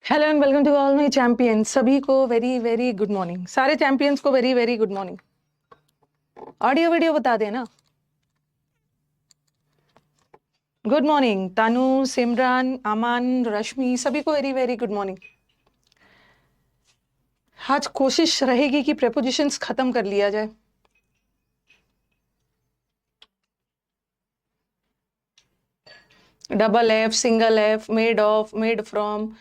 Hello and welcome to all my champions. सभी को very very good morning. सारे champions को very very good morning. Audio video बता देना। गुड मॉर्निंग तानू, सिमरन, अमन, रश्मि, सभी को वेरी वेरी गुड मॉर्निंग। आज कोशिश रहेगी कि प्रेपोजिशंस खत्म कर लिया जाए। Double F, single F, made of, made from.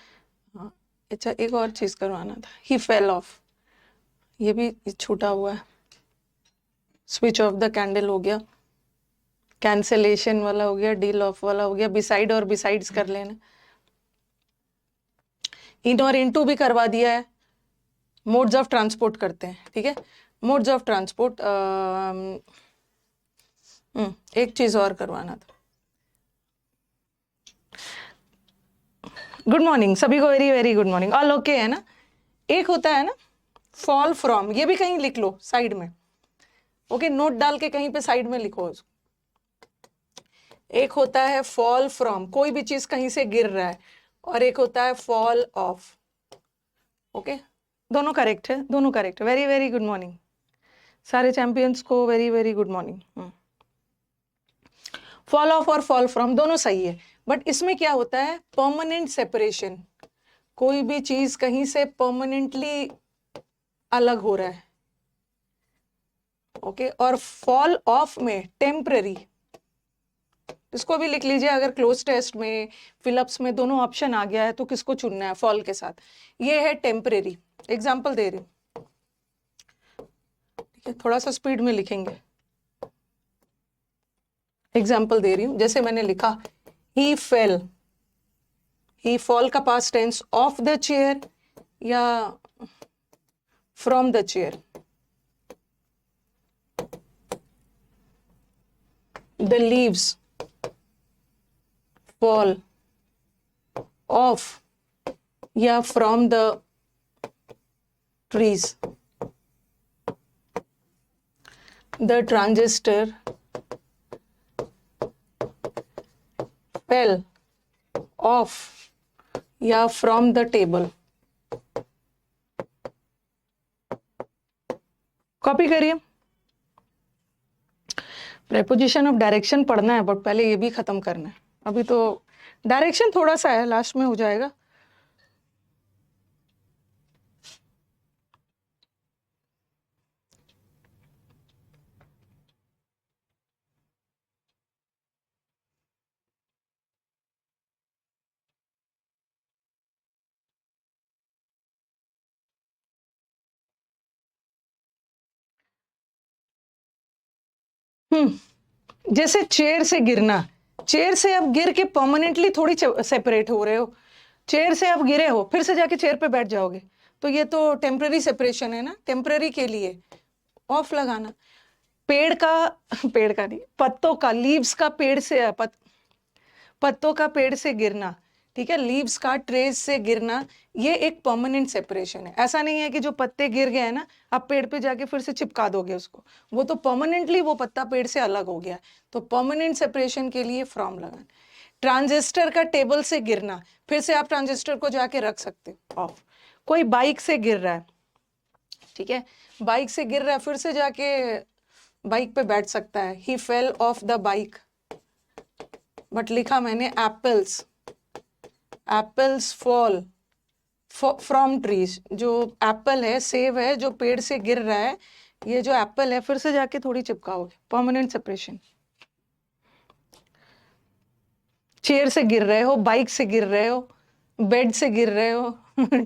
अच्छा, एक और चीज करवाना था, ही फेल ऑफ, ये भी छूटा हुआ है। स्विच ऑफ द कैंडल हो गया, कैंसलेशन वाला हो गया, डील ऑफ वाला हो गया, बिसाइड और बिसाइड्स कर लेना। इन और इनटू भी करवा दिया है। मोड्स ऑफ ट्रांसपोर्ट करते हैं, ठीक है। मोड्स ऑफ ट्रांसपोर्ट, एक चीज और करवाना था। गुड मॉर्निंग सभी को, very very good morning. All okay है ना। एक होता है ना फॉल फ्रॉम, ये भी कहीं लिख लो साइड में। ओके, नोट डाल के कहीं पे साइड में लिखो उसको। एक होता है फॉल फ्रॉम, कोई भी चीज कहीं से गिर रहा है, और एक होता है फॉल ऑफ। ओके, दोनों करेक्ट है, दोनों करेक्ट है। वेरी वेरी गुड मॉर्निंग सारे चैंपियंस को, very very good morning. Fall of और फॉल फ्रॉम दोनों सही है, बट इसमें क्या होता है, परमानेंट सेपरेशन। कोई भी चीज कहीं से परमानेंटली अलग हो रहा है। ओके, और फॉल ऑफ में टेम्पररी। इसको भी लिख लीजिए, अगर क्लोज टेस्ट में, फिलअप्स में दोनों ऑप्शन आ गया है तो किसको चुनना है फॉल के साथ। ये है टेम्पररी। एग्जाम्पल दे रही हूँ, ठीक है, थोड़ा सा स्पीड में लिखेंगे। एग्जाम्पल दे रही हूँ, जैसे मैंने लिखा ही फेल, ही फॉल का past tense off the chair या from the chair. The leaves fall off या from the trees. The transistor fell off या फ्रॉम द टेबल। कॉपी करिए। प्रेपोजिशन ऑफ डायरेक्शन पढ़ना है, बट पहले ये भी खत्म करना है। अभी तो डायरेक्शन थोड़ा सा है, लास्ट में हो जाएगा। जैसे चेयर से गिरना, चेयर से अब गिर के परमानेंटली थोड़ी सेपरेट हो रहे हो। चेयर से अब गिरे हो, फिर से जाके चेयर पे बैठ जाओगे, तो ये तो टेम्पररी सेपरेशन है ना। टेम्पररी के लिए ऑफ लगाना। पेड़ का पेड़ का नहीं, पत्तों का, लीव्स का पेड़ से पत्तों का पेड़ से गिरना, ठीक है, लीव्स का ट्रेज से गिरना, ये एक परमानेंट सेपरेशन है। ऐसा नहीं है कि जो पत्ते गिर गए हैं ना, आप पेड़ पे जाके फिर से चिपका दोगे उसको, वो तो परमानेंटली वो पत्ता पेड़ से अलग हो गया है। तो परमानेंट सेपरेशन के लिए फ्रॉम लगाना। ट्रांजिस्टर का टेबल से गिरना, फिर से आप ट्रांजिस्टर को जाके रख सकते हो ऑफ। कोई बाइक से गिर रहा है, ठीक है, बाइक से गिर रहा है, फिर से जाके बाइक पे बैठ सकता है। He fell off the bike, but लिखा मैंने apples, apples fall from trees. जो एप्पल है, सेब है, जो पेड़ से गिर रहा है, ये जो एप्पल है, फिर से जाके थोड़ी चिपकाओगे, परमानेंट सेपरेशन। चेयर से गिर रहे हो, बाइक से गिर रहे हो, बेड से गिर रहे हो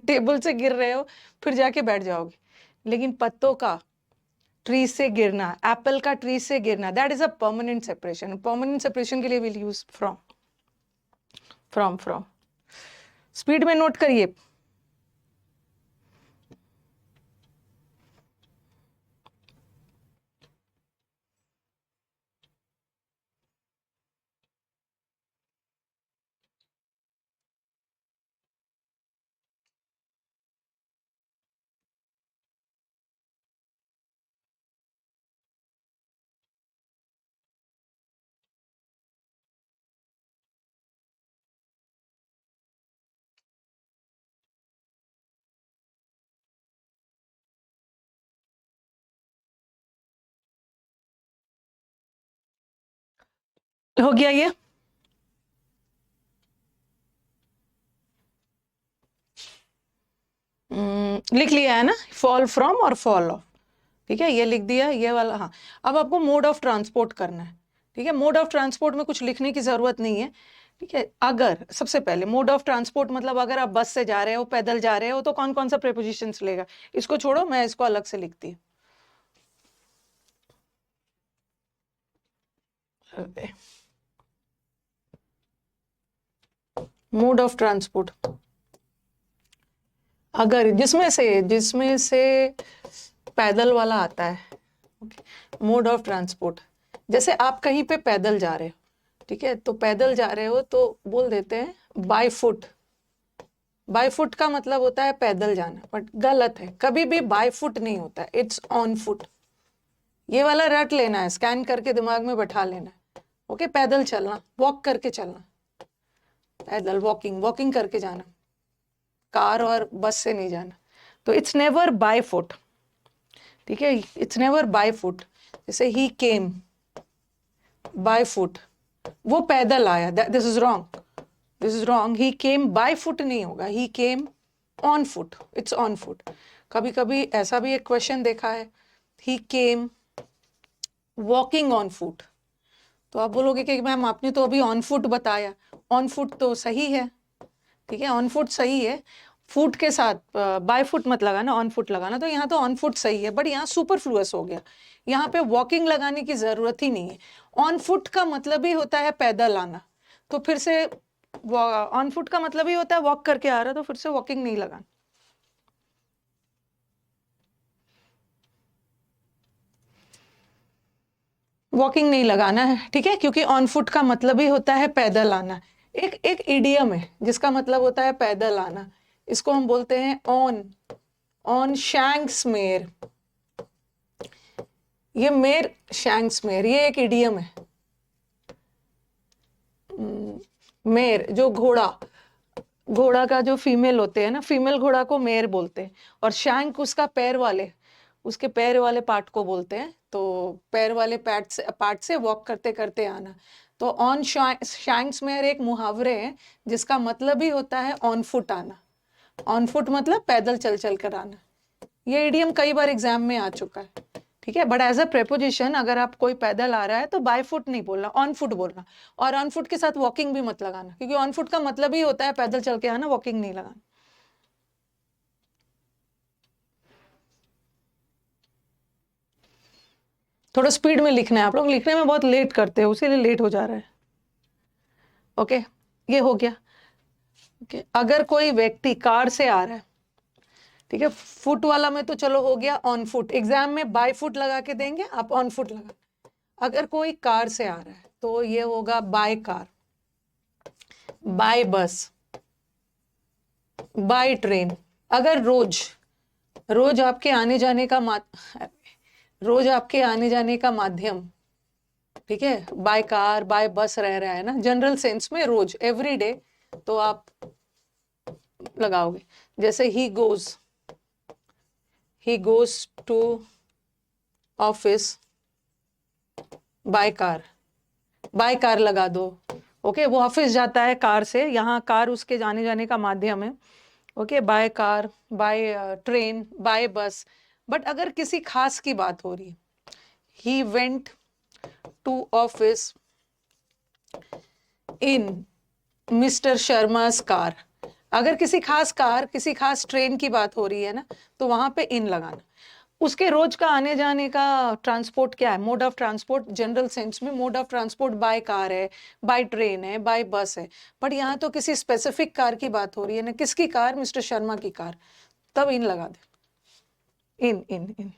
टेबल से गिर रहे हो, फिर जाके बैठ जाओगे। लेकिन पत्तों का ट्री से गिरना, एप्पल का ट्री से गिरना, that is a permanent separation. Permanent separation के लिए will use from. From speed में नोट करिए। हो गया ये? लिख लिया है ना, फॉल फ्रॉम और फॉल ऑफ। ठीक है, ये लिख दिया, ये वाला। हाँ, अब आपको मोड ऑफ ट्रांसपोर्ट करना है। ठीक है, मोड ऑफ ट्रांसपोर्ट में कुछ लिखने की जरूरत नहीं है। ठीक है, अगर सबसे पहले मोड ऑफ ट्रांसपोर्ट मतलब अगर आप बस से जा रहे हो, पैदल जा रहे हो, तो कौन कौन सा प्रेपोजिशंस लेगा, इसको छोड़ो, मैं इसको अलग से लिखती हूँ। मोड ऑफ ट्रांसपोर्ट, अगर जिसमें से पैदल वाला आता है, मोड ऑफ ट्रांसपोर्ट, जैसे आप कहीं पे पैदल जा रहे हो, ठीक है, तो पैदल जा रहे हो तो बोल देते हैं बाय फुट। बाय फुट का मतलब होता है पैदल जाना, बट गलत है, कभी भी बाय फुट नहीं होता है, इट्स ऑन फुट। ये वाला रट लेना है, स्कैन करके दिमाग में बैठा लेना है। ओके, पैदल चलना, वॉक करके चलना, पैदल वॉकिंग, वॉकिंग करके जाना, कार और बस से नहीं जाना। तो इट्स नेवर बाय फुट। ठीक है, इट्स नेवर बाय फुट। जैसे ही केम बाय फुट, वो पैदल आया, this is wrong, this is wrong. He came by foot नहीं होगा, he came on foot, it's on foot. कभी कभी ऐसा भी एक क्वेश्चन देखा है, he came walking on foot, तो आप बोलोगे कि मैम आपने तो अभी ऑन फुट बताया, ऑन फुट तो सही है। ठीक है, ऑन फुट सही है, फुट के साथ बाय फुट मत लगाना, ऑन फुट लगाना। तो यहाँ तो ऑन फुट सही है, बट यहाँ सुपरफ्लुअस हो गया, यहाँ पे वॉकिंग लगाने की जरूरत ही नहीं है। ऑन फुट का मतलब ही होता है पैदल आना, तो फिर से ऑन फुट का मतलब ही होता है वॉक करके आ रहा, तो फिर से वॉकिंग नहीं लगाना। वॉकिंग नहीं लगाना है, ठीक है, क्योंकि ऑन फुट का मतलब ही होता है पैदल आना। एक एक इडियम है जिसका मतलब होता है पैदल आना, इसको हम बोलते हैं ऑन, ऑन शैंक्समेर। ये मेर शैंक्समेर, ये एक इडियम है। मेर जो घोड़ा, घोड़ा का जो फीमेल होते हैं ना, फीमेल घोड़ा को मेर बोलते हैं, और शैंक उसका पैर वाले, उसके पैर वाले पार्ट को बोलते हैं। तो पैर वाले पार्ट से वॉक करते करते आना। तो ऑन शैंक्स में एक मुहावरे है जिसका मतलब ही होता है ऑन फुट आना। ऑन फुट मतलब पैदल चल चल कर आना। ये इडियम कई बार एग्जाम में आ चुका है। ठीक है, बट एज अ प्रेपोजिशन अगर आप कोई पैदल आ रहा है तो बाय फुट नहीं बोलना, ऑन फुट बोलना। और ऑन फुट के साथ वॉकिंग भी मत लगाना, क्योंकि ऑन फुट का मतलब ही होता है पैदल चल के आना, वॉकिंग नहीं लगाना। थोड़ा स्पीड में लिखना है, आप लोग लिखने में बहुत लेट करते हो, इसीलिए लेट हो जा रहा है। ओके, ये हो गया। ओके, अगर कोई व्यक्ति कार से आ रहा है, ठीक है, फुट वाला में तो चलो हो गया ऑन फुट, एग्जाम में बाय फुट लगा के देंगे, आप ऑन फुट लगा। अगर कोई कार से आ रहा है तो ये होगा बाय कार, बाय बस, बाय ट्रेन। अगर रोज, रोज आपके आने जाने का रोज आपके आने जाने का माध्यम, ठीक है, बाय कार बाय बस रह रहा है ना, जनरल सेंस में रोज, एवरी डे, तो आप लगाओगे। जैसे ही goes to office by car, by car लगा दो। ओके, वो ऑफिस जाता है कार से, यहाँ कार उसके जाने जाने का माध्यम है। Okay, by car, by train, by bus. But अगर किसी खास की बात हो रही है, he went to office in mister Sharma's car. अगर किसी खास कार, किसी खास ट्रेन की बात हो रही है ना, तो वहां पे इन लगाना। उसके रोज का आने जाने का ट्रांसपोर्ट क्या है, mode of transport, general sense में mode of transport by car है, बाय ट्रेन है, बाय बस है। बट यहाँ तो किसी स्पेसिफिक कार की बात हो रही है ना, किसकी कार, मिस्टर शर्मा की कार, तब इन लगा दे, इन इन इन।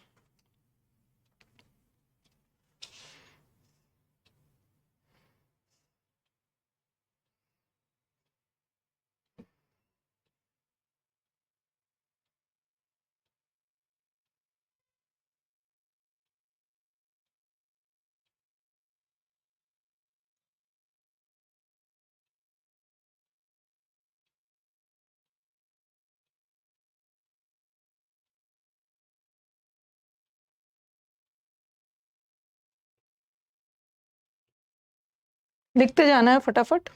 लिखते जाना है फटाफट।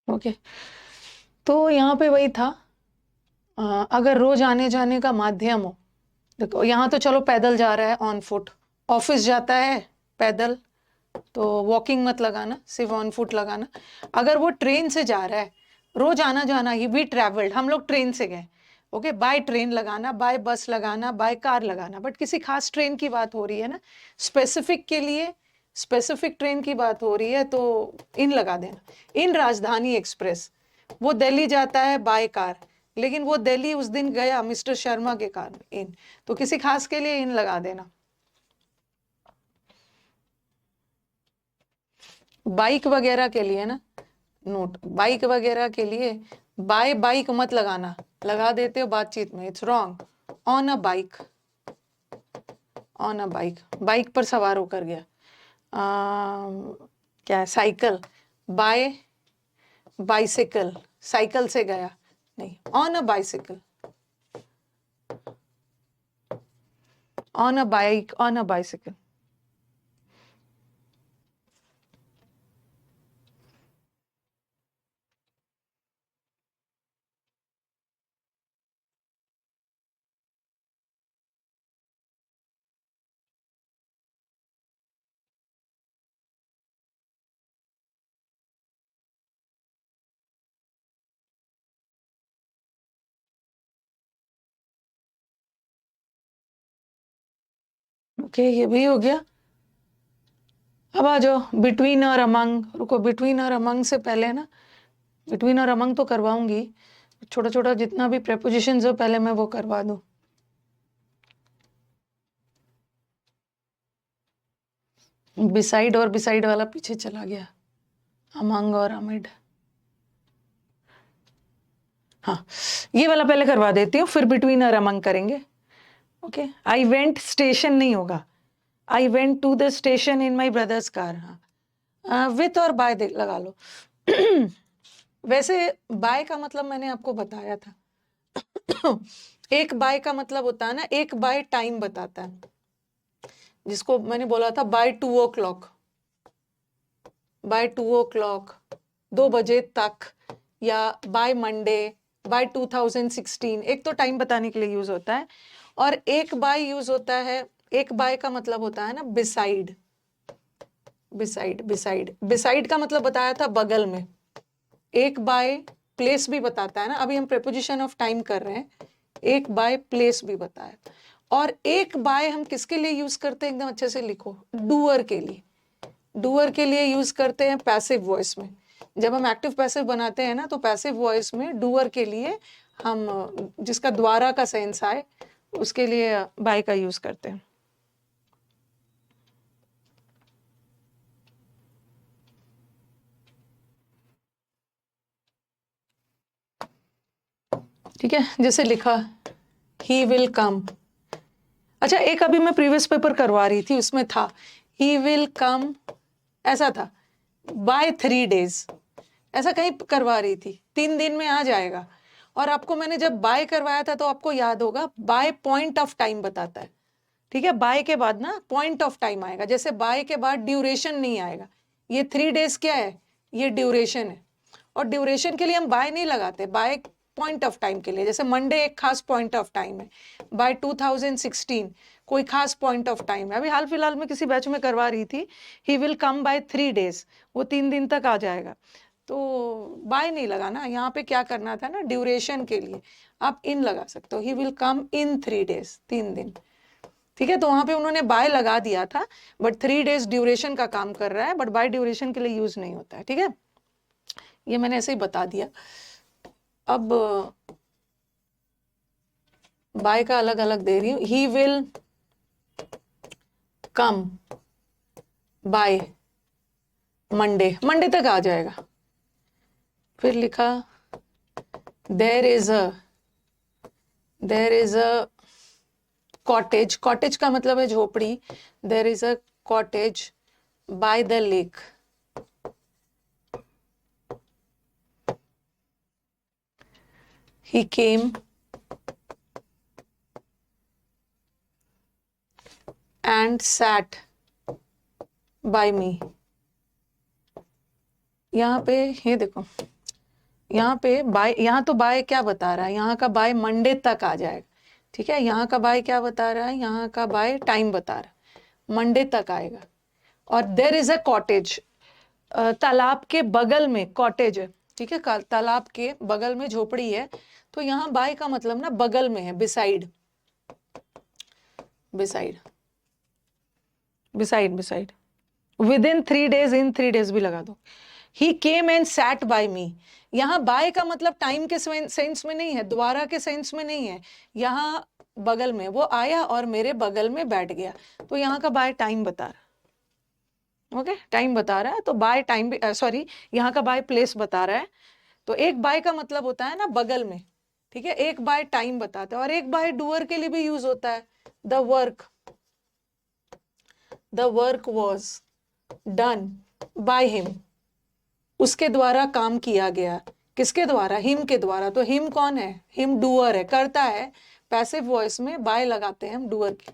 ओके, तो यहाँ पे वही था, अगर रोज आने जाने का माध्यम हो, देखो यहाँ तो चलो पैदल जा रहा है ऑन फुट, ऑफिस जाता है पैदल, तो वॉकिंग मत लगाना, सिर्फ ऑन फुट लगाना। अगर वो ट्रेन से जा रहा है, रोज आना जाना, ही वी ट्रैवल्ड, हम लोग ट्रेन से गए, ओके, बाय ट्रेन लगाना, बाय बस लगाना, बाय कार लगाना, बट किसी खास ट्रेन की बात हो रही है ना, स्पेसिफिक के लिए, स्पेसिफिक ट्रेन की बात हो रही है, तो इन लगा देना। इन राजधानी एक्सप्रेस, वो दिल्ली जाता है बाय कार, लेकिन वो दिल्ली उस दिन गया मिस्टर शर्मा के कार में, इन, तो किसी खास के लिए इन लगा देना। बाइक वगैरह के लिए ना, नोट, बाइक वगैरह के लिए बाय बाइक मत लगाना, लगा देते हो बातचीत में, it's wrong. On a bike, on a bike, bike पर सवार होकर गया, क्या है, साइकिल, बाय बाइसिकल, साइकिल से गया, नहीं, on a bicycle, on a bike, on a bicycle. Okay, ये भी हो गया। अब आ जाओ बिटवीन और अमंग, रुको, बिटवीन और अमंग से पहले ना, बिटवीन और अमंग तो करवाऊंगी, छोटा छोटा जितना भी प्रेपोजिशंस हो पहले मैं वो करवा दूं। बिसाइड और बिसाइड वाला पीछे चला गया, अमंग और अमिड। हाँ, ये वाला पहले करवा देती हूँ, फिर बिटवीन और अमंग करेंगे। ओके, आई वेंट, स्टेशन नहीं होगा, I went to the station in my brother's car. हाँ, विथ और बाय लगा लो। वैसे बाय का मतलब मैंने आपको बताया था, एक बाय का मतलब होता है ना, एक बाय टाइम बताता है, जिसको मैंने बोला था बाय 2 o'clock, बाय 2 o'clock, 2 बजे तक, या बाय मंडे, बाय 2016, एक तो टाइम बताने के लिए यूज होता है, और एक बाय यूज होता है, एक बाय का मतलब होता है ना बिसाइड, बिसाइड, बिसाइड, बिसाइड का मतलब बताया था बगल में। एक बाय प्लेस भी बताता है ना, अभी हम प्रेपोजिशन ऑफ टाइम कर रहे हैं, एक बाय प्लेस भी बताया। और एक बाय हम किसके लिए यूज करते हैं, एकदम अच्छे से लिखो, डूअर के लिए, डूअर के लिए यूज करते हैं पैसिव वॉइस में। जब हम एक्टिव पैसिव बनाते हैं ना, तो पैसिव वॉइस में डूअर के लिए हम, जिसका द्वारा का सेंस आए, उसके लिए बाय का यूज करते हैं। ठीक है, जैसे लिखा ही विल कम। अच्छा, एक अभी मैं प्रीवियस पेपर करवा रही थी, उसमें था ही विल कम, ऐसा था बाय 3 days, ऐसा कहीं करवा रही थी, 3 दिन में आ जाएगा। और आपको मैंने जब बाय करवाया था तो आपको याद होगा, बाय पॉइंट ऑफ टाइम बताता है, ठीक है, बाय के बाद ना पॉइंट ऑफ टाइम आएगा, जैसे बाय के बाद ड्यूरेशन नहीं आएगा। ये 3 days क्या है, ये ड्यूरेशन है, और ड्यूरेशन के लिए हम बाय नहीं लगाते, बाय पॉइंट ऑफ टाइम के लिए, जैसे मंडे एक खास पॉइंट ऑफ टाइम है, बाय 2016 कोई खास पॉइंट ऑफ टाइम है। अभी हाल फिलहाल में किसी बैच में करवा रही थी, ही विल कम बाय 3 days, वो 3 दिन तक आ जाएगा, तो बाय नहीं लगाना, यहाँ पे क्या करना था ना, ड्यूरेशन के लिए आप इन लगा सकते हो, ही विल कम इन 3 days, 3 दिन, ठीक है। तो वहां पे उन्होंने बाय लगा दिया था, बट 3 days ड्यूरेशन का काम कर रहा है, बट बाय ड्यूरेशन के लिए यूज नहीं होता है, ठीक है, ये मैंने ऐसे ही बता दिया। अब बाय का अलग अलग दे रही हूँ, he will come by Monday, Monday तक आ जाएगा। फिर लिखा there is a cottage, cottage का मतलब है झोपड़ी, there is a cottage by the lake. He came and sat by me. यहाँ पे ये देखो, यहाँ पे बाय, यहाँ तो बाय क्या बता रहा है, यहाँ का बाय मंडे तक आ जाएगा, ठीक है। यहाँ का बाय क्या बता रहा है, यहाँ का बाय टाइम बता रहा है, मंडे तक आएगा। और देर इज अ कॉटेज, तालाब के बगल में कॉटेज है, ठीक है, तालाब के बगल में झोपड़ी है। तो यहाँ बाय का मतलब ना बगल में है, beside, beside, beside, beside. With in 3 days, in 3 days भी लगा दो। ही came and sat by me, यहाँ बाय का मतलब टाइम के सेंस में नहीं है, द्वारा के सेंस में नहीं है, यहाँ बगल में, वो आया और मेरे बगल में बैठ गया, तो यहाँ का बाय टाइम बता रहा है, ओके, टाइम बता रहा है। तो बाय टाइम, सॉरी, यहाँ का बाय प्लेस बता रहा है। तो एक बाय का मतलब होता है ना बगल में, ठीक है, एक बाय टाइम बताता है, और एक बाय डूअर के लिए भी यूज होता है, the work, the work was done by him, उसके द्वारा काम किया गया, किसके द्वारा, हिम के द्वारा। तो हिम कौन है, हिम डूअर है, करता है, पैसिव वॉइस में बाय लगाते हैं हम डूअर की,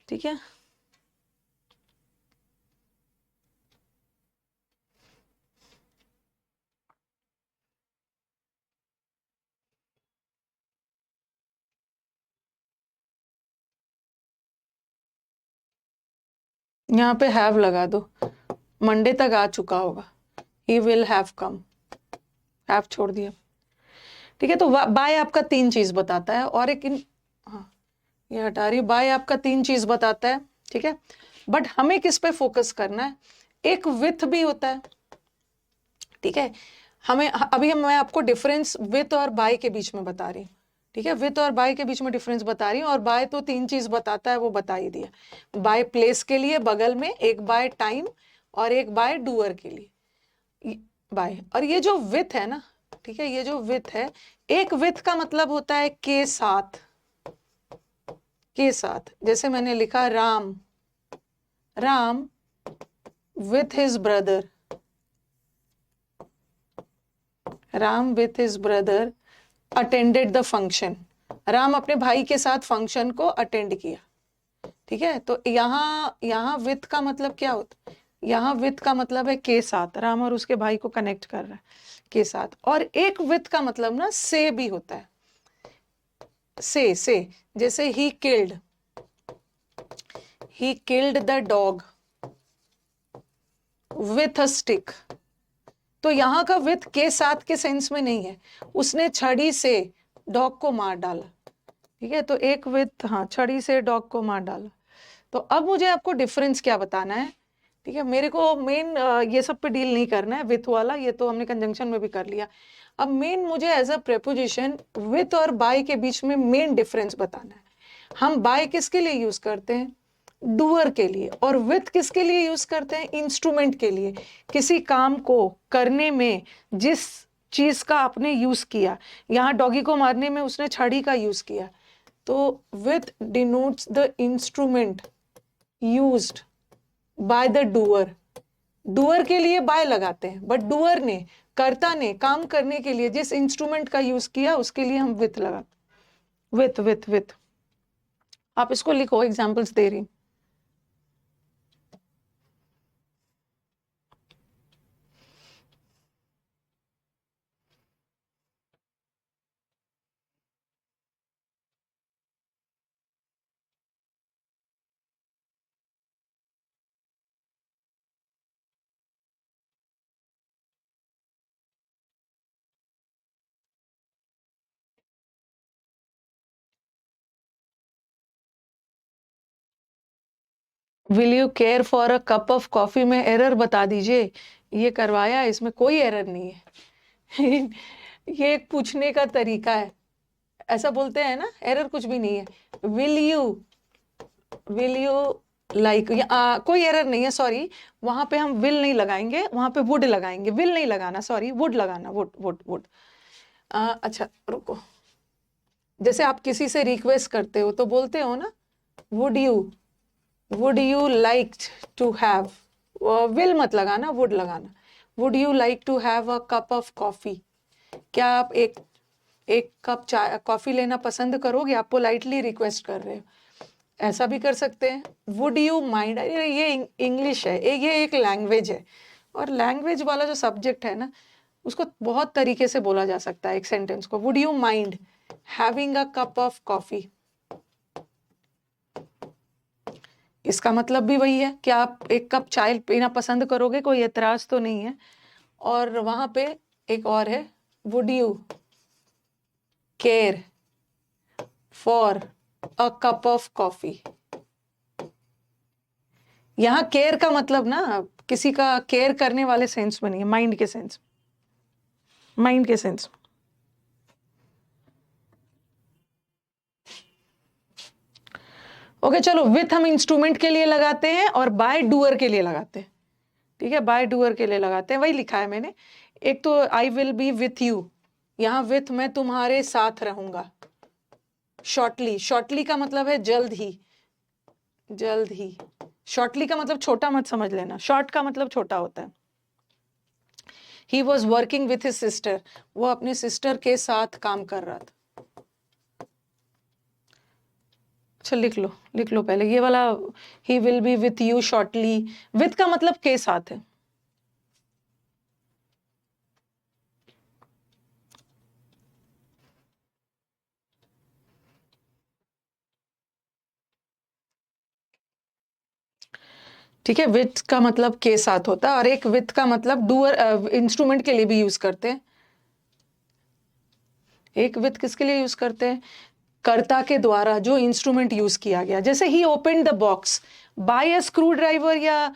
ठीक है। यहाँ पे हैव लगा दो, मंडे तक आ चुका होगा, he will have come, have छोड़ दिया, ठीक है। तो बाय आपका 3 चीज बताता है, और एक हाँ ये हटा रही, बाय आपका 3 चीज बताता है, ठीक है। बट हमें किस पे फोकस करना है, एक विथ भी होता है, ठीक है। हमें अभी मैं आपको डिफरेंस विथ और बाय के बीच में बता रही हूँ, ठीक है, विथ और बाय के बीच में डिफरेंस बता रही हूँ। और बाय तो 3 चीज बताता है, वो बता ही दिया, बाय प्लेस के लिए बगल में, एक बाय टाइम, और एक बाय डूअर के लिए बाय। और ये जो विथ है ना, ठीक है, ये जो विथ है, एक विथ का मतलब होता है के साथ, के साथ। जैसे मैंने लिखा Ram, Ram with his brother, Ram with his brother attended the function, Ram अपने भाई के साथ फंक्शन को अटेंड किया, ठीक है। तो यहाँ विथ का मतलब क्या होता है, यहाँ विथ का मतलब है के साथ, राम और उसके भाई को कनेक्ट कर रहा है के साथ। और एक विथ का मतलब ना से भी होता है, से जैसे he killed the dog with a stick. तो यहाँ का विथ के साथ के सेंस में नहीं है, उसने छड़ी से डॉग को मार डाला, ठीक है। तो एक विथ, हाँ, छड़ी से डॉग को मार डाला। तो अब मुझे आपको डिफरेंस क्या बताना है, ठीक है। मेरे को मेन ये सब पे डील नहीं करना है, विथ वाला ये तो हमने कंजंक्शन में भी कर लिया। अब मेन मुझे एज अ प्रेपोजिशन विथ और बाय के बीच में मेन डिफरेंस बताना है। हम बाय किसके लिए यूज करते हैं, डूअर के लिए, और विथ किसके लिए यूज करते हैं, इंस्ट्रूमेंट के लिए। किसी काम को करने में जिस चीज का आपने यूज किया, यहाँ डॉगी को मारने में उसने छड़ी का यूज किया, तो with denotes the instrument used by the doer. Doer के लिए बाय लगाते हैं, बट डूअर ने, कर्ता ने काम करने के लिए जिस इंस्ट्रूमेंट का यूज किया उसके लिए हम विथ लगाते, विथ विथ विथ। आप इसको लिखो, एग्जांपल्स दे रही। Will you care for a cup of coffee में एरर बता दीजिए, ये करवाया, इसमें कोई एरर नहीं है। ये एक पूछने का तरीका है, ऐसा बोलते हैं ना, एरर कुछ भी नहीं है। विल यू लाइक, कोई एरर नहीं है, सॉरी, वहां पे हम विल नहीं लगाएंगे, वहां पे वुड लगाएंगे, विल नहीं लगाना, सॉरी, वुड लगाना, वुड वुड वुड। अच्छा रुको, जैसे आप किसी से रिक्वेस्ट करते हो तो बोलते हो ना, would you like to have, will मत लगाना, वुड लगाना, would you like to have a cup of coffee, क्या आप एक कप चाय कॉफी लेना पसंद करोगे, आप पोलाइटली रिक्वेस्ट कर रहे हो। ऐसा भी कर सकते हैं, वुड यू माइंड, ये इंग्लिश है, ये एक लैंग्वेज है, और लैंग्वेज वाला जो सब्जेक्ट है ना, उसको बहुत तरीके से बोला जा सकता है एक सेंटेंस को। Would you mind having a cup of coffee, इसका मतलब भी वही है कि आप एक कप चाय पीना पसंद करोगे, कोई एतराज तो नहीं है। और वहां पे एक और है, would you care for a cup of coffee. यहाँ केयर का मतलब ना किसी का केयर करने वाले सेंस में नहीं है, माइंड के सेंस, माइंड के सेंस। ओके चलो, विथ हम इंस्ट्रूमेंट के लिए लगाते हैं और बाय डूअर के लिए लगाते हैं। ठीक है, बाय डूअर के लिए लगाते हैं, वही लिखा है मैंने। एक तो I will be with you, यहाँ विथ मैं तुम्हारे साथ रहूंगा। शॉर्टली, शॉर्टली का मतलब है जल्द ही, जल्द ही। शॉर्टली का मतलब छोटा मत समझ लेना, शॉर्ट का मतलब छोटा होता है। He was working with his sister, वो अपने सिस्टर के साथ काम कर रहा था। अच्छा लिख लो पहले ये वाला, he will be with you shortly, with का मतलब के साथ है। ठीक है, विथ का मतलब के साथ होता है, और एक विथ का मतलब डूअर इंस्ट्रूमेंट के लिए भी यूज करते हैं। एक विथ किसके लिए यूज करते हैं, कर्ता के द्वारा जो इंस्ट्रूमेंट यूज किया गया। जैसे he open the box by a screwdriver या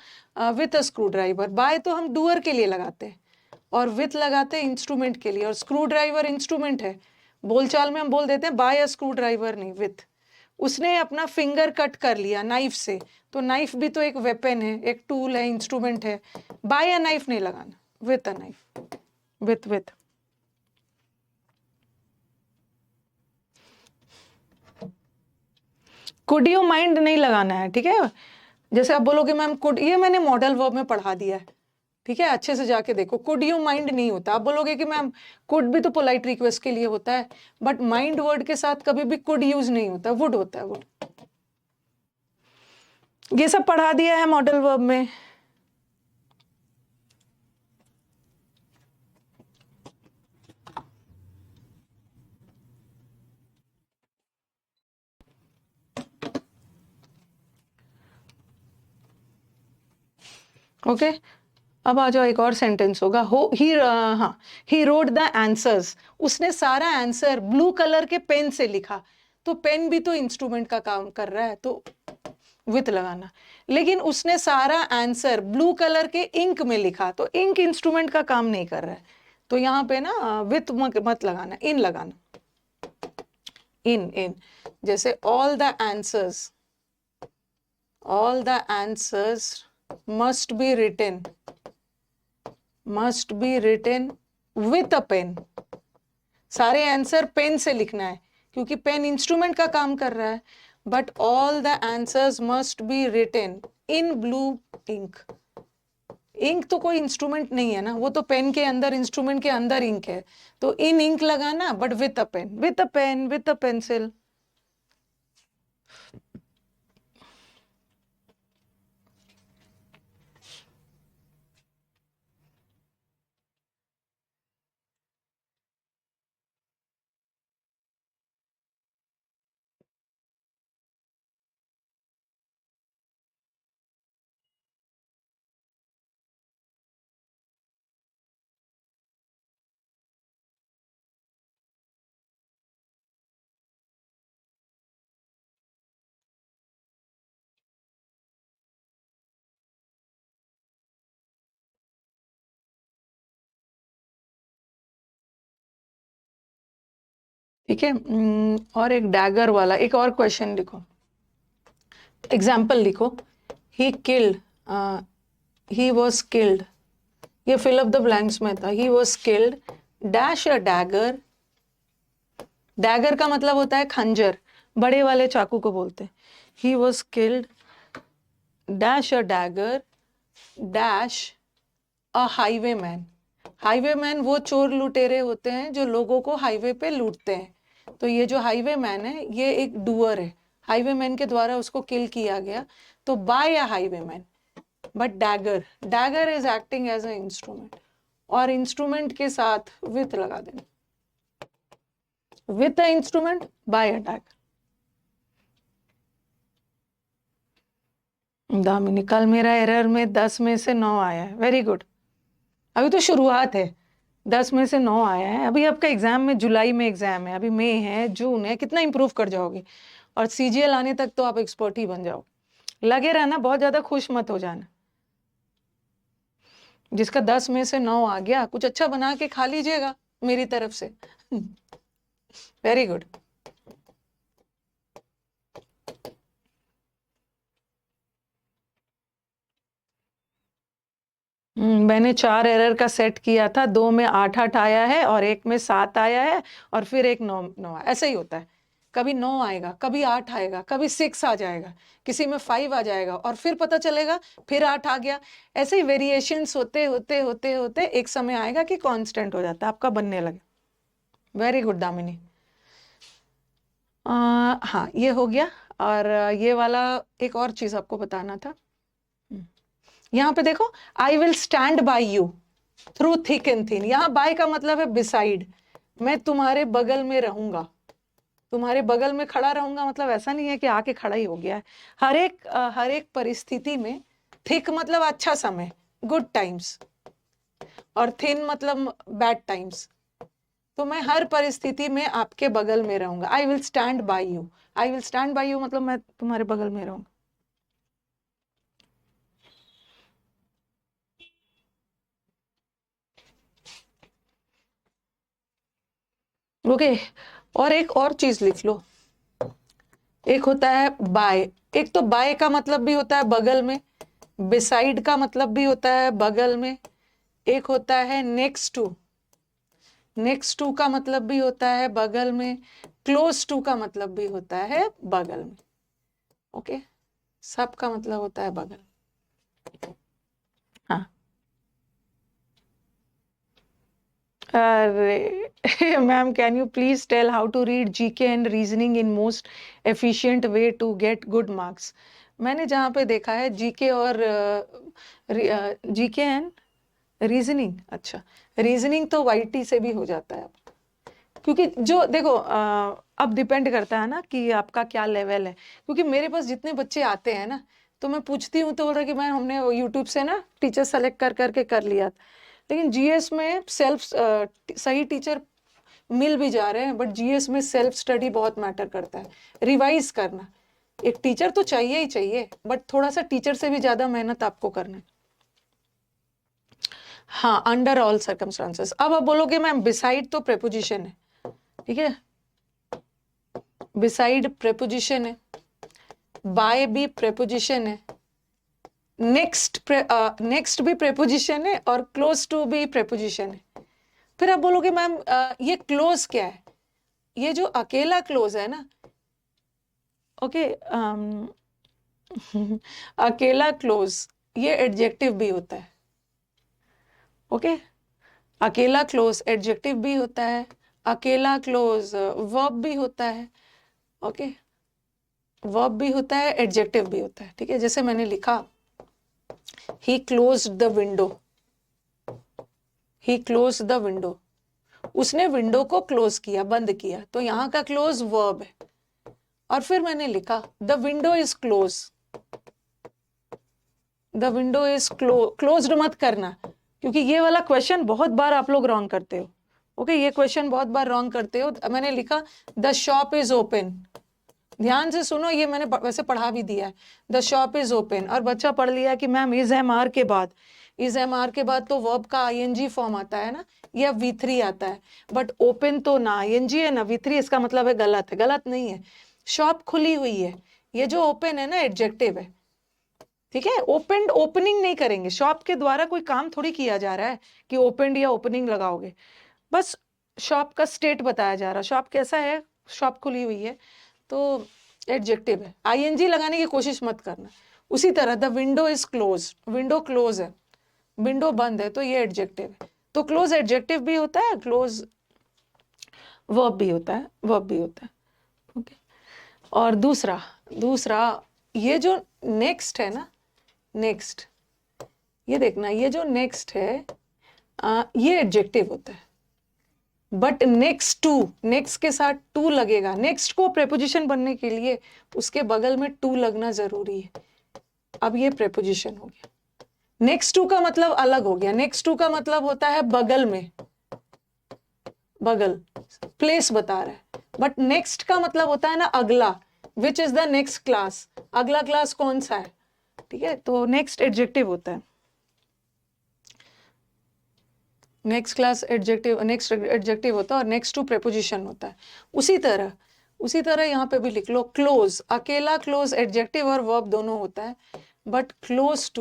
with a screwdriver. By तो हम डूअर के लिए लगाते हैं और विथ लगाते हैं इंस्ट्रूमेंट के लिए, और स्क्रू ड्राइवर इंस्ट्रूमेंट है। बोलचाल में हम बोल देते हैं बाय अ स्क्रू ड्राइवर, नहीं विथ। उसने अपना फिंगर कट कर लिया नाइफ से, तो नाइफ भी तो एक वेपन है, एक टूल है, इंस्ट्रूमेंट है। बाय अ नाइफ नहीं लगाना, with a knife, with. Could you mind नहीं लगाना है, ठीक है। जैसे आप बोलोगे मैम कुड, ये मैंने मॉडल वर्ब में पढ़ा दिया है, ठीक है, अच्छे से जाके देखो। कुड यू माइंड नहीं होता। आप बोलोगे कि मैम कुड भी तो पोलाइट रिक्वेस्ट के लिए होता है, बट माइंड वर्ड के साथ कभी भी कुड यूज नहीं होता, वुड होता है, वुड। ये सब पढ़ा दिया है मॉडल वर्ब में। ओके अब आ जाओ, एक और सेंटेंस होगा, हो ही, हाँ, ही रोड द आंसर्स, उसने सारा आंसर ब्लू कलर के पेन से लिखा। तो पेन भी तो इंस्ट्रूमेंट का काम कर रहा है, तो विथ लगाना। लेकिन उसने सारा आंसर ब्लू कलर के इंक में लिखा, तो इंक इंस्ट्रूमेंट का काम नहीं कर रहा है, तो यहाँ पे ना विथ मत लगाना, इन लगाना, इन। जैसे all the answers must be written with a pen. सारे आंसर पेन से लिखना है, क्योंकि पेन इंस्ट्रूमेंट का काम कर रहा है। But all the answers must be written in blue ink. Ink तो कोई इंस्ट्रूमेंट नहीं है ना, वो तो पेन के अंदर, इंस्ट्रूमेंट के अंदर इंक है, तो इन इंक लगाना, but with a pen, with a pencil. ठीक है, और एक डैगर वाला एक और क्वेश्चन लिखो, एग्जाम्पल लिखो। He killed, he was killed, ये फिल अप द ब्लैंक्स में था। ही was killed dash a dagger dagger का मतलब होता है खंजर, बड़े वाले चाकू को बोलते हैं। He was killed dash a dagger dash a highwayman. Highwayman वो चोर लुटेरे होते हैं जो लोगों को हाईवे पे लूटते हैं। तो ये जो हाईवेमैन है ये एक डूअर है, हाईवेमैन के द्वारा उसको किल किया गया, तो by a highwayman. But dagger, dagger is acting as a instrument, और इंस्ट्रूमेंट के साथ विथ लगा देना, with a instrument by a dagger. Damini, कल मेरा एरर में 10 में से 9 आया है, वेरी गुड। अभी तो शुरुआत है, 10 में से 9 आया है। अभी आपका एग्जाम में, जुलाई में एग्जाम है, अभी मई है, जून है, कितना इंप्रूव कर जाओगे। और सीजीएल आने तक तो आप एक्सपर्ट ही बन जाओ। लगे रहना, बहुत ज्यादा खुश मत हो जाना। जिसका 10 में से 9 आ गया, कुछ अच्छा बना के खा लीजिएगा मेरी तरफ से। Very good. मैंने 4 एरर का सेट किया था, 2 में 8 आया है और 1 में 7 आया है और फिर एक 9 ऐसे ही होता है। कभी 9 आएगा, कभी 8 आएगा, कभी 6 आ जाएगा, किसी में 5 आ जाएगा और फिर पता चलेगा फिर 8 आ गया। ऐसे ही वेरिएशंस होते होते होते होते एक समय आएगा कि कांस्टेंट हो जाता है, आपका बनने लगे। Very good Damini. हाँ, ये हो गया। और ये वाला एक और चीज आपको बताना था। यहाँ पे देखो, I will stand by you through thick and thin. यहाँ बाय का मतलब है बिसाइड, मैं तुम्हारे बगल में रहूंगा। तुम्हारे बगल में खड़ा रहूंगा मतलब ऐसा नहीं है कि आके खड़ा ही हो गया है। हर एक परिस्थिति में, थिक मतलब अच्छा समय, गुड टाइम्स, और थिन मतलब बैड टाइम्स। तो मैं हर परिस्थिति में आपके बगल में रहूंगा। I will stand by you, I will stand by you मतलब मैं तुम्हारे बगल में रहूंगा। ओके, और एक और चीज लिख लो। एक होता है बाय, एक तो बाय का मतलब भी होता है बगल में, बिसाइड का मतलब भी होता है बगल में, एक होता है नेक्स्ट टू, नेक्स्ट टू का मतलब भी होता है बगल में, क्लोज टू का मतलब भी होता है बगल में। ओके, सब का मतलब होता है बगल। हाँ, अरे ma'am, can you please tell how to read GK and reasoning in most efficient way to get good marks. मैंने जहाँ पे देखा है जीके और जीके एंड रीजनिंग, अच्छा, रीजनिंग तो वाईटी से भी हो जाता है। क्योंकि जो देखो, अब डिपेंड करता है ना कि आपका क्या लेवल है। क्योंकि मेरे पास जितने बच्चे आते हैं ना, तो मैं पूछती हूँ तो बोल रहा कि मैं हमने यूट्यूब से ना टीचर सेलेक्ट कर करके कर लिया। लेकिन जीएस में सेल्फ सही टीचर मिल भी जा रहे हैं, बट जीएस में सेल्फ स्टडी बहुत मैटर करता है, रिवाइज करना। एक टीचर तो चाहिए ही चाहिए, बट थोड़ा सा टीचर से भी ज्यादा मेहनत आपको करना है। हाँ, अंडर ऑल सर्कमस्टांसेस। अब आप बोलोगे मैम बिसाइड तो प्रेपोजिशन है, ठीक है, बिसाइड प्रेपोजिशन है, बाय भी प्रेपोजिशन है, नेक्स्ट भी प्रेपोजिशन है, और क्लोज टू भी प्रेपोजिशन है। फिर आप बोलोगे मैम ये क्लोज क्या है? ये जो अकेला क्लोज है ना, ओके, अकेला क्लोज ये एडजेक्टिव भी होता है। ओके, अकेला क्लोज एडजेक्टिव भी होता है, अकेला क्लोज वर्ब भी होता है। ओके, वर्ब भी होता है, एडजेक्टिव भी होता है। ठीक है, जैसे मैंने लिखा he closed the window, he closed the window, उसने विंडो को क्लोज किया, बंद किया, तो यहाँ का क्लोज वर्ब है। और फिर मैंने लिखा the window is close, the window is closed मत करना, क्योंकि ये वाला क्वेश्चन बहुत बार आप लोग रॉन्ग करते हो। ओके, ये क्वेश्चन बहुत बार रॉन्ग करते हो। मैंने लिखा द शॉप इज ओपन, ध्यान से सुनो, ये मैंने वैसे पढ़ा भी दिया है, द शॉप इज ओपन, और बच्चा पढ़ लिया कि मैम इज एम आर के बाद, इज एम आर के बाद तो वर्ब का आईएनजी फॉर्म आता है ना, या V3 आता है, बट ओपन तो ना आईएनजी है ना V3, इसका मतलब है गलत है। गलत नहीं है, शॉप खुली हुई है, ये जो ओपन है ना एडजेक्टिव है। ठीक है, ओपन ओपनिंग नहीं करेंगे, शॉप के द्वारा कोई काम थोड़ी किया जा रहा है कि ओपन या ओपनिंग लगाओगे। बस शॉप का स्टेट बताया जा रहा, शॉप कैसा है, शॉप खुली हुई है तो एडजेक्टिव है, आईएनजी लगाने की कोशिश मत करना। उसी तरह the window is close, window close है, विंडो बंद है तो ये एडजेक्टिव है। तो क्लोज एडजेक्टिव भी होता है, क्लोज वर्ब भी होता है, वर्ब भी होता है। ओके, और दूसरा दूसरा ये जो नेक्स्ट है ना, नेक्स्ट, ये देखना, ये जो नेक्स्ट है ये एडजेक्टिव होता है, बट नेक्स्ट टू, नेक्स्ट के साथ टू लगेगा। नेक्स्ट को प्रेपोजिशन बनने के लिए उसके बगल में टू लगना जरूरी है। अब ये प्रेपोजिशन हो गया। नेक्स्ट टू का मतलब अलग हो गया, नेक्स्ट टू का मतलब होता है बगल में, बगल, प्लेस बता रहा है। बट नेक्स्ट का मतलब होता है ना अगला, विच इज द नेक्स्ट क्लास, अगला क्लास कौन सा है, ठीक है। तो नेक्स्ट एडजेक्टिव होता है, next class adjective, next adjective होता है और नेक्स्ट टू प्रेपोजिशन होता है। उसी तरह यहाँ पे भी लिख लो, क्लोज, अकेला क्लोज एडजेक्टिव और वर्ब दोनों होता है, but close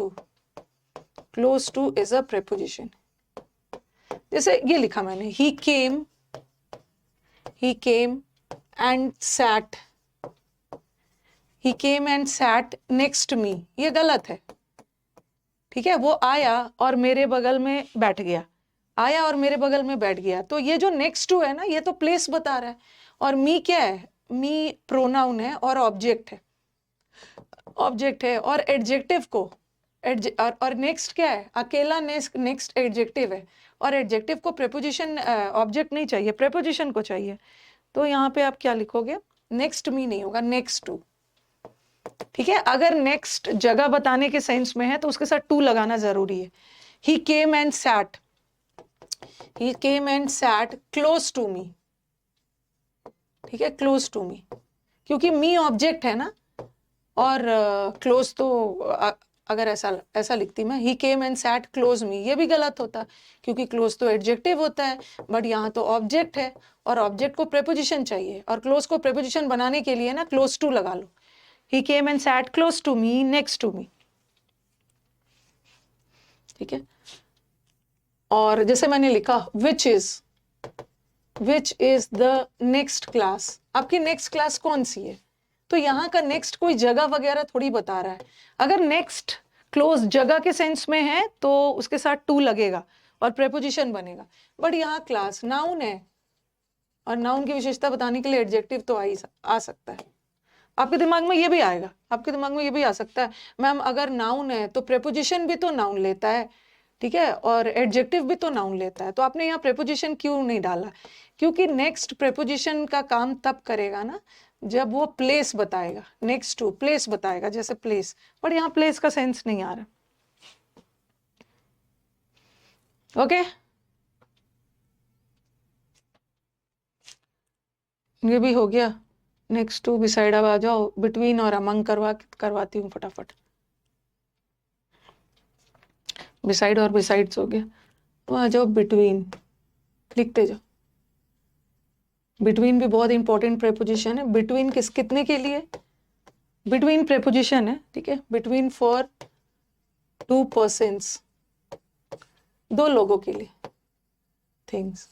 to is a preposition. जैसे ये लिखा मैंने, he came and sat, he came and sat next me, ये गलत है, ठीक है। वो आया और मेरे बगल में बैठ गया, आया और मेरे बगल में बैठ गया। तो ये जो नेक्स्ट टू है ना, ये तो प्लेस बता रहा है, और मी क्या है, मी प्रोनाउन है और ऑब्जेक्ट है, ऑब्जेक्ट है। और एडजेक्टिव को और नेक्स्ट क्या है, अकेला नेक्स्ट एडजेक्टिव है, और एडजेक्टिव को प्रेपोजिशन, ऑब्जेक्ट नहीं चाहिए, प्रेपोजिशन को चाहिए। तो यहाँ पे आप क्या लिखोगे, नेक्स्ट मी नहीं होगा, नेक्स्ट टू, ठीक है। अगर नेक्स्ट जगह बताने के सेंस में है तो उसके साथ टू लगाना जरूरी है। He came and sat, he came and sat close to me, ठीक है, close to me, क्योंकि me ऑब्जेक्ट है ना, और close तो अगर ऐसा लिखती मैं, he came and sat close me, ये भी गलत होता, क्योंकि close तो एडजेक्टिव होता है, बट यहाँ तो ऑब्जेक्ट है और ऑब्जेक्ट को प्रेपोजिशन चाहिए, और क्लोज को प्रेपोजिशन बनाने के लिए ना क्लोज टू लगा लो। he came and sat close to me, next to me, ठीक है। और जैसे मैंने लिखा विच इज द नेक्स्ट क्लास, आपकी नेक्स्ट क्लास कौन सी है, तो यहाँ का नेक्स्ट कोई जगह वगैरह थोड़ी बता रहा है। अगर नेक्स्ट क्लोज जगह के सेंस में है तो उसके साथ टू लगेगा और प्रेपोजिशन बनेगा, बट यहाँ क्लास नाउन है, और नाउन की विशेषता बताने के लिए एडजेक्टिव तो आ सकता है। आपके दिमाग में ये भी आएगा, आपके दिमाग में ये भी आ सकता है, मैम अगर नाउन है तो प्रेपोजिशन भी तो नाउन लेता है, ठीक है, और एडजेक्टिव भी तो नाउन लेता है, तो आपने यहाँ प्रेपोजिशन क्यों नहीं डाला, क्योंकि नेक्स्ट प्रेपोजिशन का काम तब करेगा ना जब वो प्लेस बताएगा, नेक्स्ट टू प्लेस बताएगा, जैसे प्लेस, पर यहाँ प्लेस का सेंस नहीं आ रहा। ओके, ये भी हो गया। नेक्स्ट टू बिसाइड, अब आ जाओ बिटवीन और अमंग करवाती हूँ फटाफट। बिसाइड और बिसाइड्स हो गया, तो आ जाओ बिटवीन, लिखते जाओ। बिटवीन भी बहुत इंपॉर्टेंट प्रेपोजिशन है। बिटवीन कितने के लिए, बिटवीन प्रेपोजिशन है, ठीक है, बिटवीन फॉर टू पर्सन्स, दो लोगों के लिए, थिंग्स,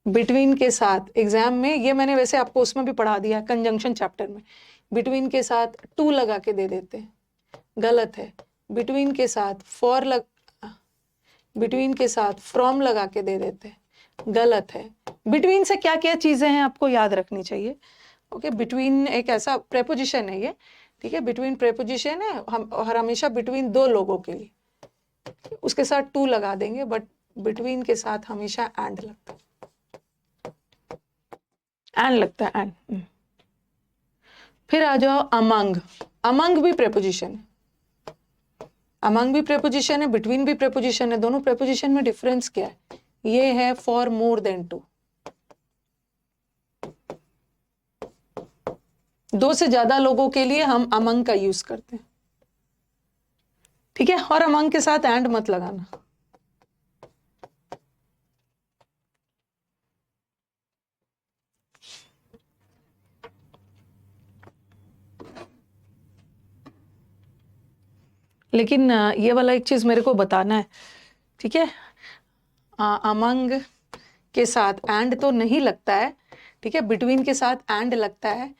बिटवीन के साथ। एग्जाम में ये मैंने वैसे आपको उसमें भी पढ़ा दिया, कंजंक्शन चैप्टर में, बिटवीन के साथ टू लगा के दे देते हैं, गलत है। बिटवीन के साथ बिटवीन के साथ फ्रॉम लगा के दे देते हैं, गलत है। बिटवीन से क्या क्या चीजें हैं आपको याद रखनी चाहिए। ओके, बिटवीन एक ऐसा प्रेपोजिशन है ये, ठीक है, बिटवीन प्रेपोजिशन है, हम और हमेशा बिटवीन दो लोगों के लिए, उसके साथ टू लगा देंगे, बट बिटवीन के साथ हमेशा एंड लगता है, एंड लगता है, एंड। फिर आ जाओ अमंग, अमंग भी प्रेपोजिशन है, अमंग भी प्रेपोजिशन है, बिटवीन भी प्रेपोजिशन है। दोनों प्रेपोजिशन में डिफरेंस क्या है, ये है फॉर मोर देन टू, दो से ज्यादा लोगों के लिए हम अमंग का यूज करते हैं, ठीक है, और अमंग के साथ एंड मत लगाना। लेकिन ये वाला एक चीज मेरे को बताना है, ठीक है, अमंग के साथ एंड तो नहीं लगता है, ठीक है, बिटवीन के साथ एंड लगता है।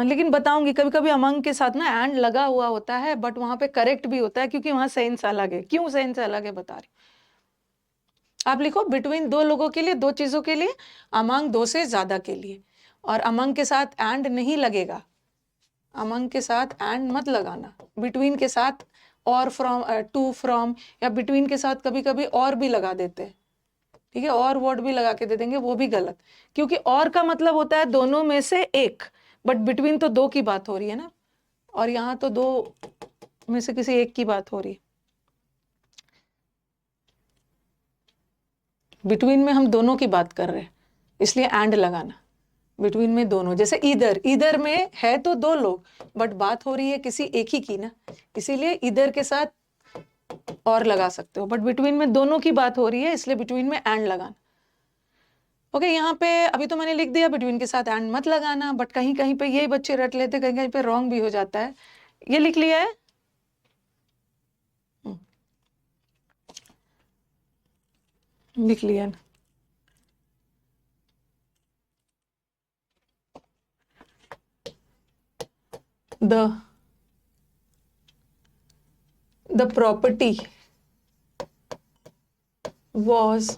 लेकिन बताऊंगी कभी कभी अमंग के साथ ना एंड लगा हुआ होता है, बट वहां पे करेक्ट भी होता है क्योंकि वहां सेंस अलग है। क्यों सेंस अलग है बता रही, आप लिखो बिटवीन दो लोगों के लिए, दो चीजों के लिए, अमंग दो से ज्यादा के लिए। और अमंग के साथ एंड नहीं लगेगा, अमंग के साथ एंड मत लगाना। बिटवीन के साथ और फ्रॉम, टू फ्रॉम, या बिटवीन के साथ कभी कभी और भी लगा देते हैं, ठीक है, और वर्ड भी लगा के दे देंगे, वो भी गलत, क्योंकि और का मतलब होता है दोनों में से एक, बट बिटवीन तो दो की बात हो रही है ना, और यहाँ तो दो में से किसी एक की बात हो रही है। बिटवीन में हम दोनों की बात कर रहे हैं, इसलिए एंड लगाना। बिटवीन में दोनों, जैसे इधर, इधर में है तो दो लोग, बट बात हो रही है किसी एक ही की ना, इसीलिए इधर के साथ और लगा सकते हो, बट बिटवीन में दोनों की बात हो रही है, इसलिए बिटवीन में एंड लगाना। ओके, यहाँ पे अभी तो मैंने लिख दिया बिटवीन के साथ एंड मत लगाना, बट कहीं कहीं पे यही बच्चे रट लेते, कहीं कहीं पे रॉन्ग भी हो जाता है। ये लिख लिया है, लिख लिया ना। The property was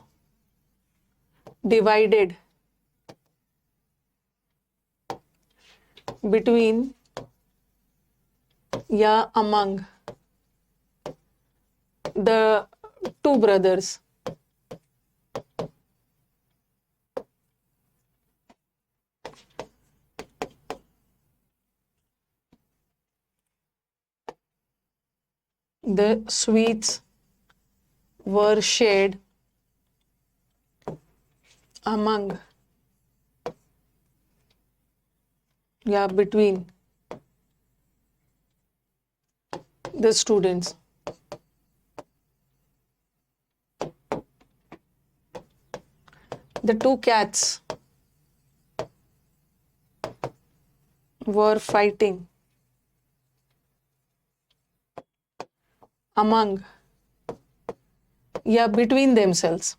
divided between या among the two brothers. The sweets were shared among या between the students. The two cats were fighting among या between themselves.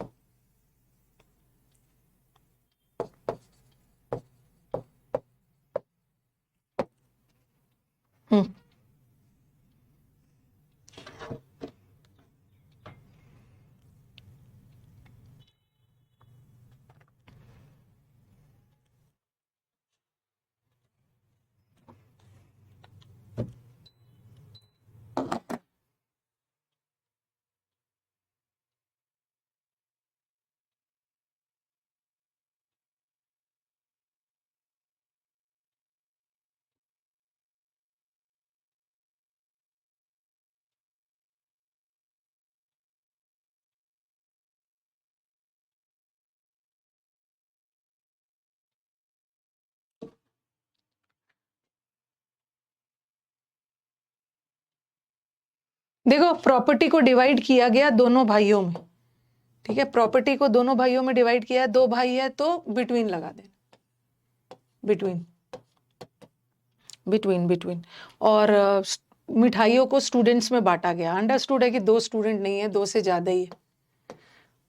देखो, प्रॉपर्टी को डिवाइड किया गया दोनों भाइयों में, ठीक है, प्रॉपर्टी को दोनों भाइयों में डिवाइड किया, दो भाई है तो बिटवीन लगा देना, बिटवीन, बिटवीन, बिटवीन। और मिठाइयों को स्टूडेंट्स में बांटा गया, अंडरस्टूड है कि दो स्टूडेंट नहीं है, दो से ज्यादा ही है,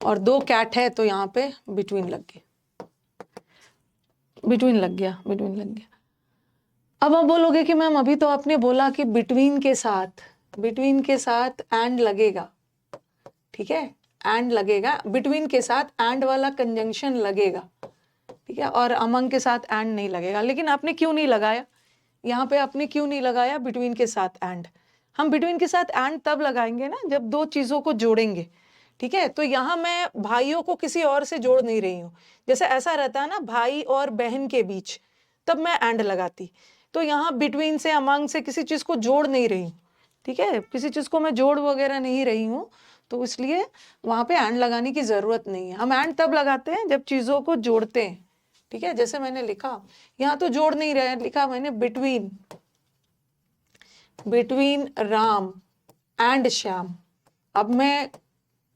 और दो कैट है तो यहाँ पे बिटवीन लग गया, बिटवीन लग गया, बिटवीन लग गया। अब आप बोलोगे कि मैम अभी तो आपने बोला कि बिटवीन के साथ, बिटवीन के साथ एंड लगेगा, ठीक है, एंड लगेगा, बिटवीन के साथ एंड वाला कंजंक्शन लगेगा, ठीक है, और अमंग के साथ एंड नहीं लगेगा। लेकिन आपने क्यों नहीं लगाया यहाँ पे, आपने क्यों नहीं लगाया बिटवीन के साथ एंड? हम बिटवीन के साथ एंड तब लगाएंगे ना जब दो चीजों को जोड़ेंगे, ठीक है। तो यहाँ मैं भाइयों को किसी और से जोड़ नहीं रही हूँ, जैसे ऐसा रहता है ना भाई और बहन के बीच, तब मैं एंड लगाती। तो यहाँ बिटवीन से, अमंग से किसी चीज को जोड़ नहीं रही हूँ, ठीक है, किसी चीज को मैं जोड़ वगैरह नहीं रही हूँ, तो इसलिए वहां पे एंड लगाने की जरूरत नहीं है। हम एंड तब लगाते हैं जब चीजों को जोड़ते हैं, ठीक है, जैसे मैंने लिखा, यहाँ तो जोड़ नहीं रहे, लिखा मैंने between, between Ram and Shyam. अब मैं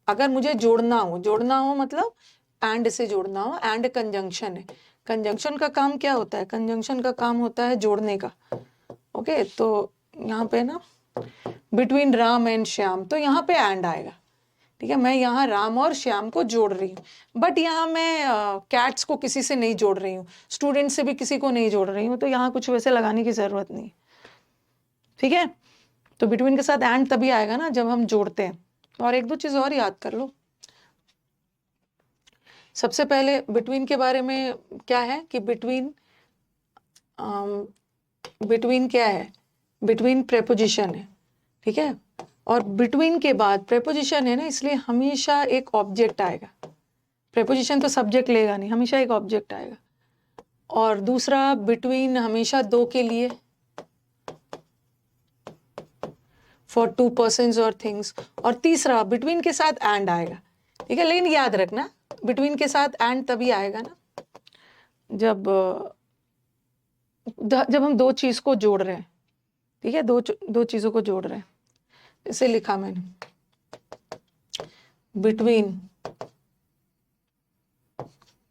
अगर मुझे जोड़ना हो, जोड़ना हो मतलब एंड से जोड़ना हो, एंड कंजंक्शन है, कंजंक्शन का काम क्या होता है, कंजंक्शन का काम होता है जोड़ने का, ओके। तो यहाँ पे ना बिटवीन राम एंड श्याम, तो यहाँ पे एंड आएगा, ठीक है, मैं यहाँ राम और श्याम को जोड़ रही हूँ, बट यहाँ मैं कैट्स को किसी से नहीं जोड़ रही हूँ, स्टूडेंट से भी किसी को नहीं जोड़ रही हूँ, तो यहाँ कुछ वैसे लगाने की जरूरत नहीं। ठीक है, तो बिटवीन के साथ एंड तभी आएगा ना जब हम जोड़ते हैं। और एक दो चीज और याद कर लो। सबसे पहले बिटवीन के बारे में क्या है कि बिटवीन क्या है, बिटवीन प्रेपोजिशन है। ठीक है, और बिटवीन के बाद प्रेपोजिशन है ना, इसलिए हमेशा एक ऑब्जेक्ट आएगा। प्रेपोजिशन तो सब्जेक्ट लेगा नहीं, हमेशा एक ऑब्जेक्ट आएगा। और दूसरा, बिटवीन हमेशा दो के लिए, फॉर टू पर्सन्स और थिंग्स। और तीसरा, बिटवीन के साथ एंड आएगा। ठीक है, लेकिन याद रखना बिटवीन के साथ एंड तभी आएगा ना जब हम दो चीज को जोड़ रहे हैं। ठीक है, दो चीजों को जोड़ रहे हैं। इसे लिखा मैंने, बिटवीन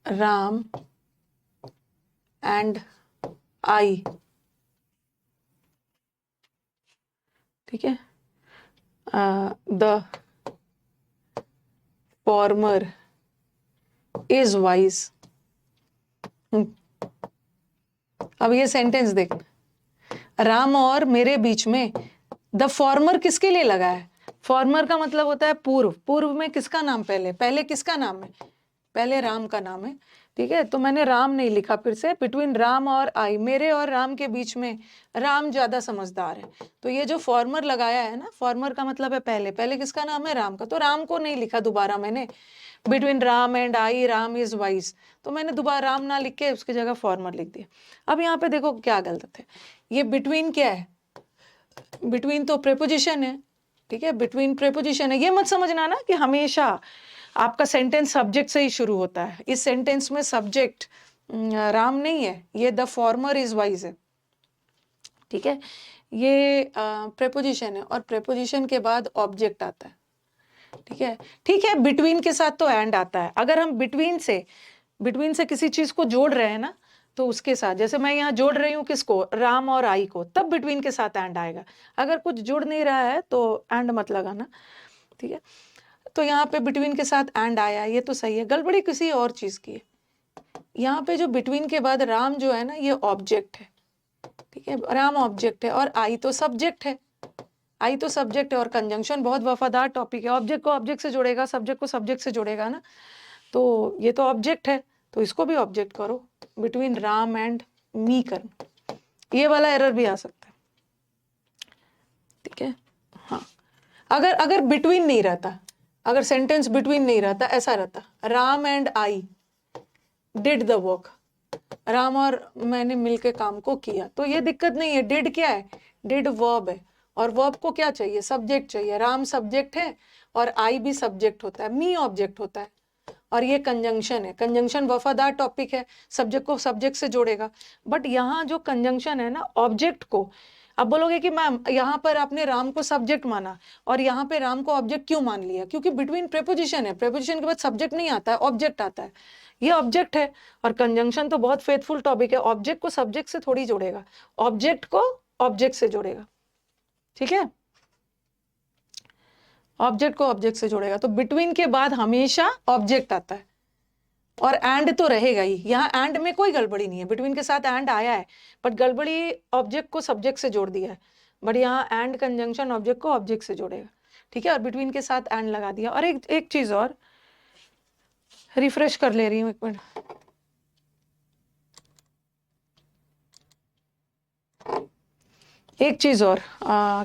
राम एंड आई। ठीक है, द फॉर्मर इज वाइज। अब ये सेंटेंस देख, राम और मेरे बीच में द फॉर्मर किसके लिए लगा है? फॉर्मर का मतलब होता है पूर्व। पूर्व में किसका नाम पहले किसका नाम है? पहले राम का नाम है। ठीक है, तो मैंने राम नहीं लिखा, फिर से बिटवीन राम और आई, मेरे और राम के बीच में। राम ज्यादा समझदार है, तो ये जो फॉर्मर लगाया है ना, फॉर्मर का मतलब है पहले किसका नाम है? राम का। तो राम को नहीं लिखा दोबारा मैंने, between Ram and I Ram is wise, तो मैंने दोबारा राम ना लिख के उसकी जगह फॉर्मर लिख दिया। अब यहाँ पे देखो क्या गलत है, ये बिटवीन क्या है? बिटवीन तो प्रेपोजिशन है। ठीक है, बिटवीन प्रेपोजिशन है। ये मत समझना ना कि हमेशा आपका सेंटेंस सब्जेक्ट से ही शुरू होता है। इस सेंटेंस में सब्जेक्ट राम नहीं है, ये द फॉर्मर इज वाइज है। ठीक है, ये प्रेपोजिशन है और प्रेपोजिशन के बाद ऑब्जेक्ट आता है। ठीक है, बिटवीन के साथ तो एंड आता है। अगर हम बिटवीन से किसी चीज को जोड़ रहे हैं ना, तो उसके साथ, जैसे मैं यहाँ जोड़ रही हूँ किसको? राम और आई को, तब बिटवीन के साथ एंड आएगा। अगर कुछ जुड़ नहीं रहा है तो एंड मत लगाना। ठीक है, तो यहाँ पे बिटवीन के साथ एंड आया, ये तो सही है। गड़बड़ी किसी और चीज की है। यहाँ पे जो बिटवीन के बाद राम जो है ना, ये ऑब्जेक्ट है। ठीक है, राम ऑब्जेक्ट है और आई तो सब्जेक्ट है। आई तो सब्जेक्ट है और कंजंक्शन बहुत वफादार टॉपिक है। ऑब्जेक्ट को ऑब्जेक्ट से जोड़ेगा, सब्जेक्ट को सब्जेक्ट से जोड़ेगा ना, तो ये तो ऑब्जेक्ट है, तो इसको भी ऑब्जेक्ट करो। बिटवीन राम एंड मी करना, ये वाला एरर भी आ सकता है। ठीक है, हाँ, अगर बिटवीन नहीं रहता, अगर सेंटेंस बिटवीन नहीं रहता, ऐसा रहता, Ram and I did the work, Ram और मैंने मिलकर काम को किया, तो ये दिक्कत नहीं है। डिड क्या है? डिड वर्ब है, और वर्ब को क्या चाहिए? सब्जेक्ट चाहिए। राम सब्जेक्ट है और आई भी सब्जेक्ट होता है, मी ऑब्जेक्ट होता है, और ये कंजंक्शन है। कंजंक्शन वफादार टॉपिक है, सब्जेक्ट को सब्जेक्ट से जोड़ेगा। बट यहाँ जो कंजंक्शन है ना, ऑब्जेक्ट को, अब बोलोगे कि मैम यहाँ पर आपने राम को सब्जेक्ट माना और यहाँ पे राम को ऑब्जेक्ट क्यों मान लिया? क्योंकि बिटवीन प्रेपोजिशन है, प्रेपोजिशन के बाद सब्जेक्ट नहीं आता है, ऑब्जेक्ट आता है। ये ऑब्जेक्ट है, और कंजंक्शन तो बहुत फेथफुल टॉपिक है, ऑब्जेक्ट को सब्जेक्ट से थोड़ी जोड़ेगा, ऑब्जेक्ट को ऑब्जेक्ट से जोड़ेगा। ठीक है, ऑब्जेक्ट को ऑब्जेक्ट से जोड़ेगा, तो बिटवीन के बाद हमेशा ऑब्जेक्ट आता है, और एंड तो रहेगा ही। यहाँ एंड में कोई गड़बड़ी नहीं है, बिटवीन के साथ एंड आया है, बट गड़बड़ी ऑब्जेक्ट को सब्जेक्ट से जोड़ दिया है। बट यहाँ एंड कंजंक्शन ऑब्जेक्ट को ऑब्जेक्ट से जोड़ेगा। ठीक है, और बिटवीन के साथ एंड लगा दिया। और एक चीज और, रिफ्रेश कर ले रही हूँ, एक मिनट। एक चीज और,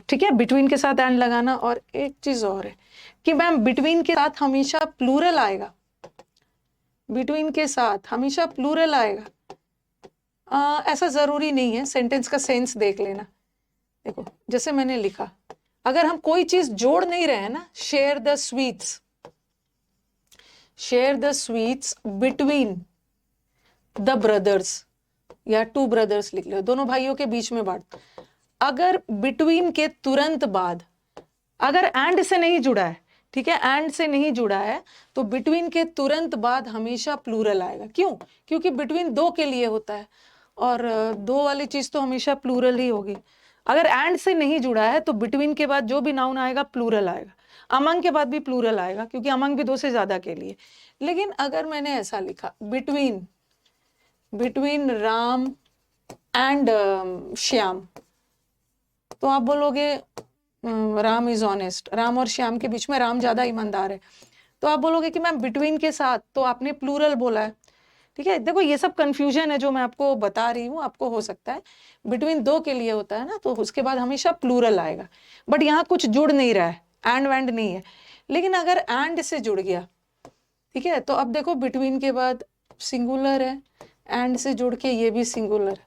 ठीक है, बिटवीन के साथ एंड लगाना। और एक चीज और है कि मैम बिटवीन के साथ हमेशा प्लूरल आएगा, बिटवीन के साथ हमेशा प्लूरल आएगा। ऐसा जरूरी नहीं है, सेंटेंस का सेंस देख लेना। देखो जैसे मैंने लिखा, अगर हम कोई चीज जोड़ नहीं रहे हैं ना, share the sweets, share the sweets between the brothers, या टू ब्रदर्स लिख लो, दोनों भाइयों के बीच में बांट। अगर बिटवीन के तुरंत बाद, अगर एंड से नहीं जुड़ा है, ठीक है, एंड से नहीं जुड़ा है, तो बिटवीन के तुरंत बाद हमेशा प्लूरल आएगा। क्यों? क्योंकि बिटवीन दो के लिए होता है, और दो वाली चीज तो हमेशा प्लूरल ही होगी। अगर एंड से नहीं जुड़ा है तो बिटवीन के बाद जो भी नाउन आएगा प्लूरल आएगा। अमंग के बाद भी प्लूरल आएगा क्योंकि अमंग भी 2 से ज्यादा के लिए। लेकिन अगर मैंने ऐसा लिखा बिटवीन राम एंड श्याम, तो आप बोलोगे राम इज ऑनेस्ट, राम और श्याम के बीच में राम ज्यादा ईमानदार है, तो आप बोलोगे कि मैम बिटवीन के साथ तो आपने प्लूरल बोला है। ठीक है, देखो ये सब कंफ्यूजन है जो मैं आपको बता रही हूँ, आपको हो सकता है बिटवीन 2 के लिए होता है ना, तो उसके बाद हमेशा प्लूरल आएगा, बट यहाँ कुछ जुड़ नहीं रहा है, एंड वैंड नहीं है। लेकिन अगर एंड से जुड़ गया, ठीक है, तो अब देखो बिटवीन के बाद सिंगुलर है, एंड से जुड़ के ये भी सिंगुलर,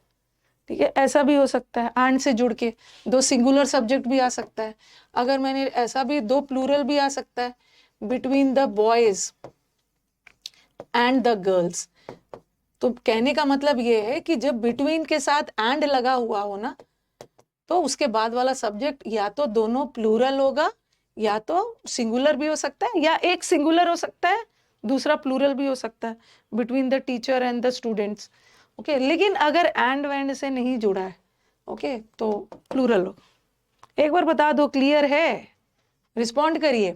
ठीक है, ऐसा भी हो सकता है, एंड से जुड़ के 2 सिंगुलर सब्जेक्ट भी आ सकता है। अगर मैंने ऐसा भी 2 प्लूरल भी आ सकता है, between the boys and the girls. तो कहने का मतलब ये है कि जब बिटवीन के साथ एंड लगा हुआ हो ना, तो उसके बाद वाला सब्जेक्ट या तो दोनों प्लूरल होगा, या तो सिंगुलर भी हो सकता है, या एक सिंगुलर हो सकता है, दूसरा प्लूरल भी हो सकता है, between the teacher and the students. Okay, लेकिन अगर एंड वैंड से नहीं जुड़ा है, ओके, तो प्लूरल हो। एक बार बता दो, क्लियर है? रिस्पॉन्ड करिए,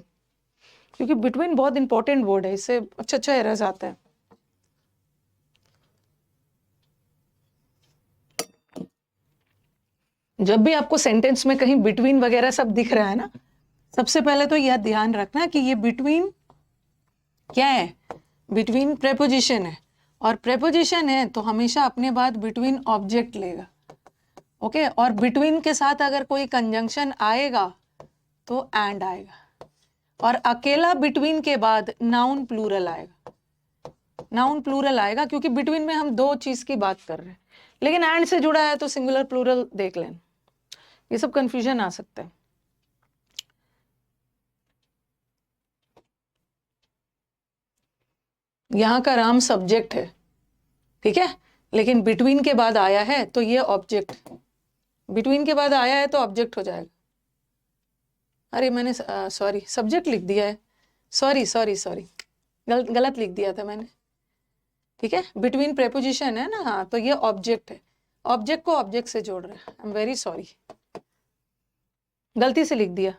क्योंकि बिटवीन बहुत इंपॉर्टेंट वर्ड है, इससे अच्छा एरर्स आता है। जब भी आपको सेंटेंस में कहीं बिटवीन वगैरह सब दिख रहा है ना, सबसे पहले तो यह ध्यान रखना कि ये बिटवीन क्या है, बिटवीन प्रेपोजिशन है, और प्रेपोजिशन है तो हमेशा अपने बाद बिटवीन ऑब्जेक्ट लेगा। ओके, और बिटवीन के साथ अगर कोई कंजंक्शन आएगा तो एंड आएगा, और अकेला बिटवीन के बाद नाउन प्लूरल आएगा, नाउन प्लूरल आएगा, क्योंकि बिटवीन में हम 2 चीज की बात कर रहे हैं, लेकिन एंड से जुड़ा है तो सिंगुलर प्लूरल देख लें। ये सब कंफ्यूजन आ सकता है। यहाँ का राम सब्जेक्ट है, ठीक है, लेकिन बिटवीन के बाद आया है तो ये ऑब्जेक्ट, बिटवीन के बाद आया है तो ऑब्जेक्ट हो जाएगा। अरे मैंने सॉरी सब्जेक्ट लिख दिया है, सॉरी सॉरी सॉरी, गलत लिख दिया था मैंने। ठीक है, बिटवीन प्रेपोजिशन है ना, हाँ, तो ये ऑब्जेक्ट है, ऑब्जेक्ट को ऑब्जेक्ट से जोड़ रहे हैं। आई एम वेरी सॉरी, गलती से लिख दिया।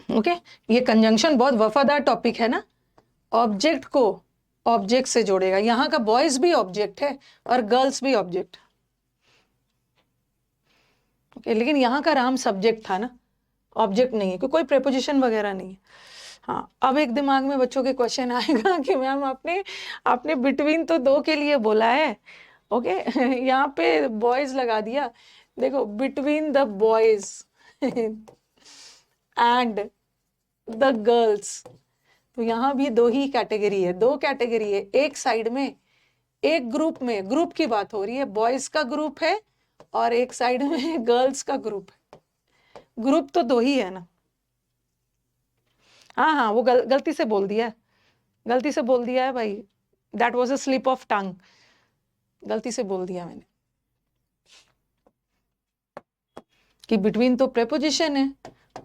ओके, ये कंजंक्शन बहुत वफादार टॉपिक है ना, ऑब्जेक्ट को ऑब्जेक्ट से जोड़ेगा। यहाँ का बॉयज भी ऑब्जेक्ट है और गर्ल्स भी ऑब्जेक्ट। ओके, लेकिन यहाँ का राम सब्जेक्ट था ना, ऑब्जेक्ट नहीं है, क्योंकि कोई प्रेपोजिशन वगैरह नहीं है। हाँ, अब एक दिमाग में बच्चों के क्वेश्चन आएगा कि मैम आपने आपने बिटवीन तो 2 के लिए बोला है, ओके, यहाँ पे बॉयज लगा दिया। देखो, between the boys and the girls, तो यहाँ भी 2 ही कैटेगरी है, 2 कैटेगरी है। एक साइड में, एक ग्रुप में, ग्रुप की बात हो रही है, बॉयज का ग्रुप है, और एक साइड में गर्ल्स का ग्रुप है। ग्रुप तो 2 ही है ना। हाँ हाँ, वो गलती से बोल दिया, गलती से बोल दिया है भाई, that was a slip of tongue, गलती से बोल दिया मैंने कि बिटवीन तो प्रेपोजिशन है,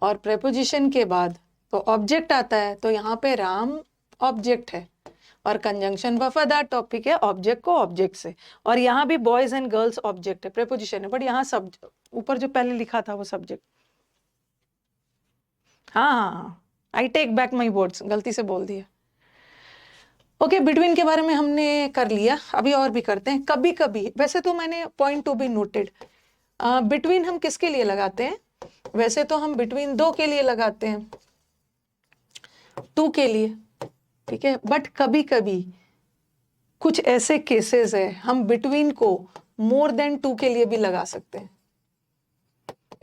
और प्रेपोजिशन के बाद तो ऑब्जेक्ट आता है, तो यहाँ पे राम ऑब्जेक्ट है, और कंजंक्शन वफादार टॉपिक है ऑब्जेक्ट को ऑब्जेक्ट से, और यहाँ भी बॉयज एंड गर्ल्स ऑब्जेक्ट है, प्रेपोजिशन है, बट यहाँ सब ऊपर जो पहले लिखा था वो सब्जेक्ट। हाँ हाँ हाँ, I take back my words, गलती से बोल दिया। ओके, बिटवीन के बारे में हमने कर लिया, अभी और भी करते हैं। कभी कभी, वैसे तो मैंने point to be noted, between हम किसके लिए लगाते हैं? वैसे तो हम बिटवीन 2 के लिए लगाते हैं, 2 के लिए, ठीक है, बट कभी कभी कुछ ऐसे केसेस है हम बिटवीन को मोर देन 2 के लिए भी लगा सकते हैं।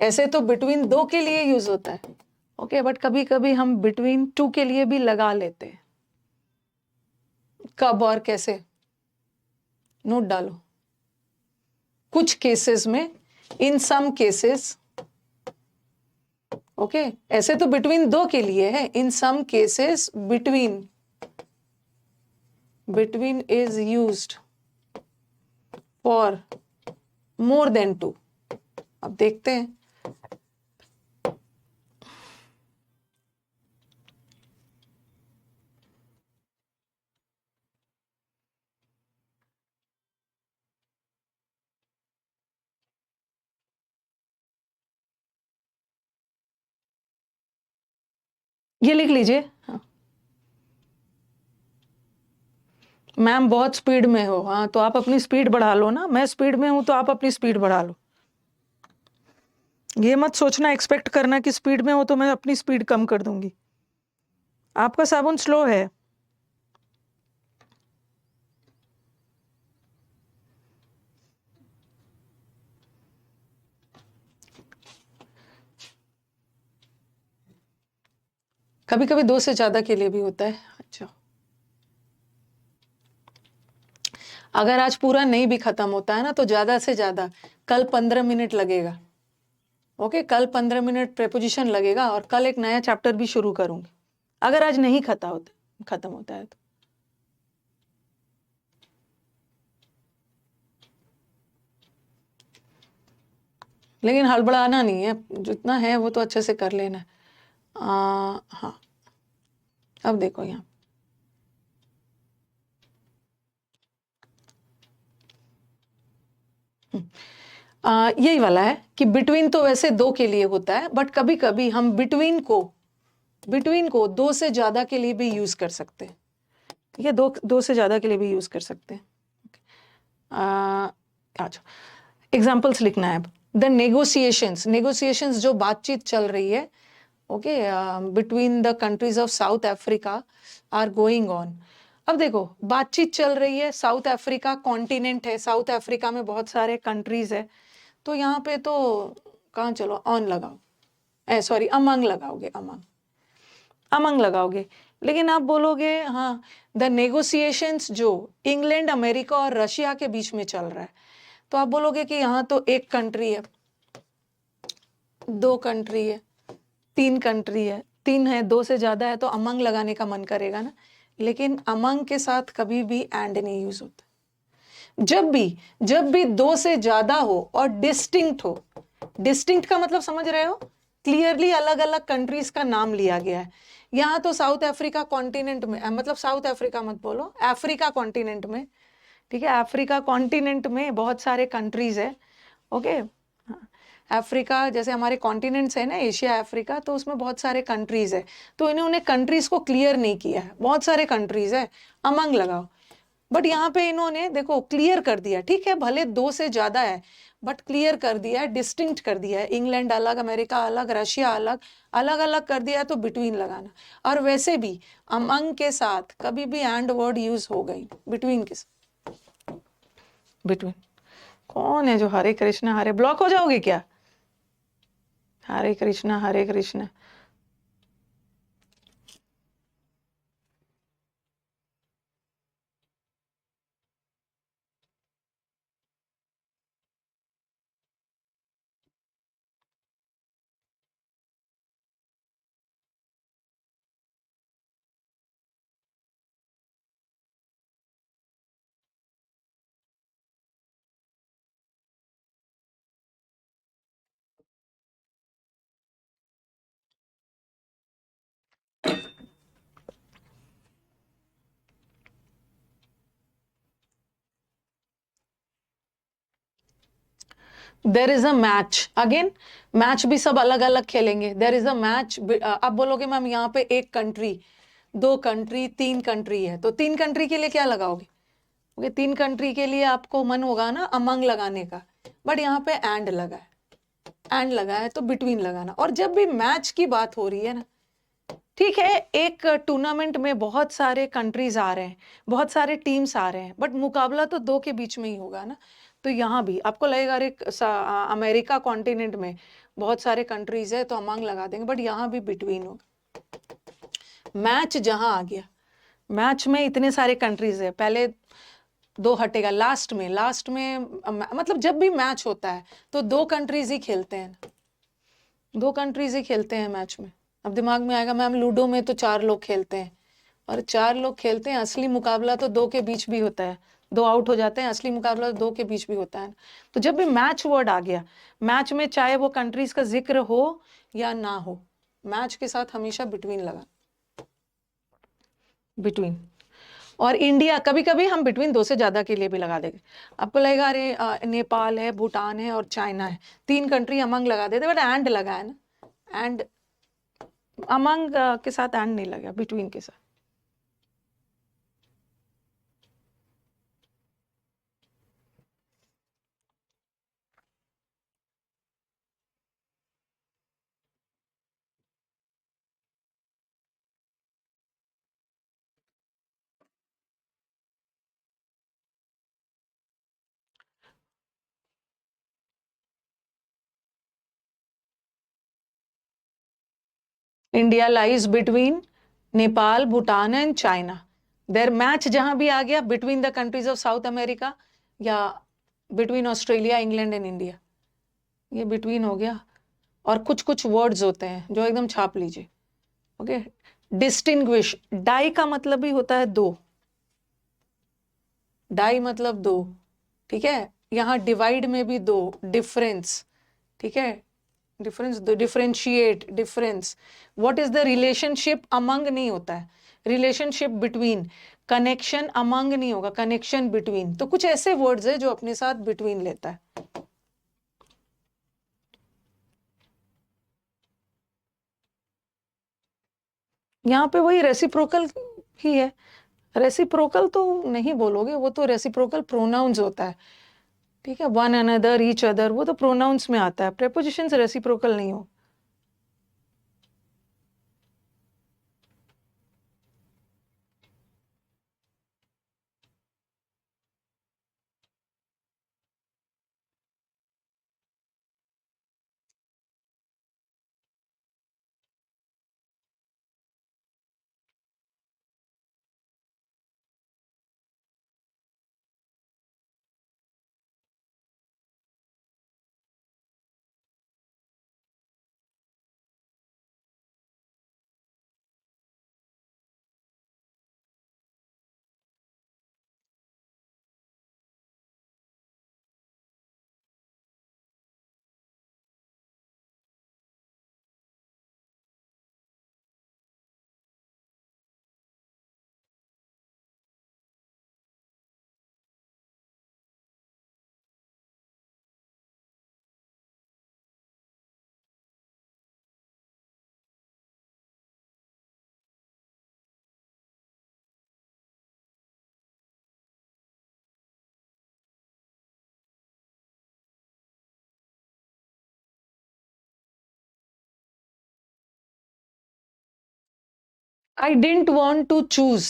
ऐसे तो बिटवीन 2 के लिए यूज होता है, ओके, बट कभी कभी हम बिटवीन 2 के लिए भी लगा लेते हैं। कब और कैसे, नोट डालो। कुछ केसेस में, इन सम केसेस, ओके, ऐसे तो बिटवीन 2 के लिए है, in some cases between is used for more than 2। अब देखते हैं, ये लिख लीजिए। हाँ, मैम बहुत स्पीड में हो। हाँ, तो आप अपनी स्पीड बढ़ा लो ना। मैं स्पीड में हूं तो आप अपनी स्पीड बढ़ा लो। ये मत सोचना, एक्सपेक्ट करना कि स्पीड में हो तो मैं अपनी स्पीड कम कर दूंगी। आपका साबुन स्लो है। कभी कभी 2 से ज्यादा के लिए भी होता है। अच्छा, अगर आज पूरा नहीं भी खत्म होता है ना तो ज्यादा से ज्यादा कल 15 मिनट लगेगा। ओके, कल 15 मिनट प्रेपोजिशन लगेगा और कल एक नया चैप्टर भी शुरू करूंगी, अगर आज नहीं खत्म होता है तो। लेकिन हड़बड़ाना नहीं है, जितना है वो तो अच्छे से कर लेना है। हाँ, अब देखो यहाँ यही वाला है कि बिटवीन तो वैसे 2 के लिए होता है, बट कभी कभी हम बिटवीन को 2 से ज्यादा के लिए भी यूज कर सकते हैं। ठीक है, 2 से ज्यादा के लिए भी यूज कर सकते हैं। अच्छा, एग्जाम्पल्स लिखना है अब। द नेगोशिएशंस जो बातचीत चल रही है, okay, between the countries of South Africa are going on. अब देखो, बातचीत चल रही है, साउथ अफ्रीका कॉन्टिनेंट है, साउथ अफ्रीका में बहुत सारे कंट्रीज है, तो यहाँ पे तो कहाँ, चलो ऑन लगाओ, सॉरी अमंग लगाओगे, अमंग लगाओगे। लेकिन आप बोलोगे हाँ, द नेगोशिएशंस जो इंग्लैंड, अमेरिका और रशिया के बीच में चल रहा है, तो आप बोलोगे कि यहाँ तो 1 कंट्री है, 2 कंट्री है, 3 कंट्री है, 3 है, 2 से ज्यादा है, तो अमंग लगाने का मन करेगा ना। लेकिन अमंग के साथ कभी भी एंड नहीं यूज होता। जब भी 2 से ज्यादा हो और डिस्टिंक्ट हो, डिस्टिंक्ट का मतलब समझ रहे हो, क्लियरली अलग अलग कंट्रीज का नाम लिया गया है। यहाँ तो साउथ अफ्रीका कॉन्टिनेंट में, मतलब साउथ अफ्रीका मत बोलो, अफ्रीका कॉन्टिनेंट में, ठीक है, अफ्रीका कॉन्टिनेंट में बहुत सारे कंट्रीज है। ओके, अफ्रीका जैसे हमारे कॉन्टिनेंट्स है ना, एशिया, अफ्रीका, तो उसमें बहुत सारे कंट्रीज है, तो इन्होंने कंट्रीज को क्लियर नहीं किया है, बहुत सारे कंट्रीज है, अमंग लगाओ। बट यहाँ पे इन्होंने देखो क्लियर कर दिया, ठीक है, भले 2 से ज्यादा है, बट क्लियर कर दिया है, डिस्टिंक्ट कर दिया है, इंग्लैंड अलग, अमेरिका अलग, रशिया अलग, अलग अलग कर दिया है, तो बिटवीन लगाना। और वैसे भी अमंग के साथ कभी भी एंड वर्ड यूज हो गई, बिटवीन के साथ, बिटवीन। कौन है जो हरे कृष्णा हरे, ब्लॉक हो जाओगे क्या? Hare Krishna Hare Krishna. There is a match, again match भी सब अलग अलग खेलेंगे। देर इज अ मैच, आप बोलोगे मैम यहाँ पे 1 कंट्री, 2 कंट्री, 3 कंट्री है, तो 3 कंट्री के लिए क्या लगाओगे? ओके, 3 कंट्री के लिए आपको मन होगा ना अमंग लगाने का, बट यहाँ पे एंड लगा है, एंड लगा है तो बिटवीन लगाना। और जब भी मैच की बात हो रही है ना, ठीक है, एक टूर्नामेंट में बहुत सारे कंट्रीज आ रहे हैं, बहुत सारे टीम्स आ रहे हैं, बट मुकाबला तो 2 के बीच में ही होगा ना। तो यहाँ भी आपको लगेगा अरे अमेरिका कॉन्टिनेंट में बहुत सारे कंट्रीज है तो अमंग लगा देंगे, बट यहाँ भी बिटवीन होगा। मैच जहां आ गया, मैच में इतने सारे कंट्रीज है, पहले 2 हटेगा, लास्ट में मतलब जब भी मैच होता है तो 2 कंट्रीज ही खेलते हैं, 2 कंट्रीज ही खेलते हैं मैच में। अब दिमाग में आएगा मैम लूडो में तो 4 लोग खेलते हैं, और 4 लोग खेलते हैं, असली मुकाबला तो 2 के बीच भी होता है, 2 आउट हो जाते हैं, असली मुकाबला तो 2 के बीच भी होता है। तो जब भी मैच वर्ड आ गया, मैच में चाहे वो कंट्रीज का जिक्र हो या ना हो, मैच के साथ हमेशा बिटवीन लगा, बिटवीन। और इंडिया कभी कभी हम बिटवीन 2 से ज्यादा के लिए भी लगा देंगे। आपको लगेगा अरे नेपाल है, भूटान है और चाइना है, 3 कंट्री अमंग लगा देते, बट एंड लगा है ना, एंड अमंग के साथ एंड नहीं लगा, बिटवीन के साथ। India lies between Nepal, Bhutan and China. There match जहां भी आ गया between the countries of South America या between Australia, England and India, ये बिटवीन हो गया। और कुछ कुछ वर्ड्स होते हैं जो एकदम छाप लीजिए। ओके, डिस्टिंग्विश, डाई का मतलब भी होता है दो, डाई मतलब दो, ठीक है। यहाँ डिवाइड में भी दो, डिफरेंस, ठीक है, difference, differentiate, difference. What is the relationship, among नहीं होता है, रिलेशनशिप बिटवीन, कनेक्शन अमंग नहीं होगा, कनेक्शन बिटवीन। तो कुछ ऐसे वर्ड्स है जो अपने साथ बिटवीन लेता है। यहाँ पे वही रेसिप्रोकल ही है। रेसिप्रोकल तो नहीं बोलोगे, वो तो रेसिप्रोकल प्रोनाउंस होता है, ठीक है, वन अनदर, ईच अदर, वो तो प्रोनाउंस में आता है, प्रेपोजिशन से रेसिप्रोकल नहीं हो। I didn't want to choose,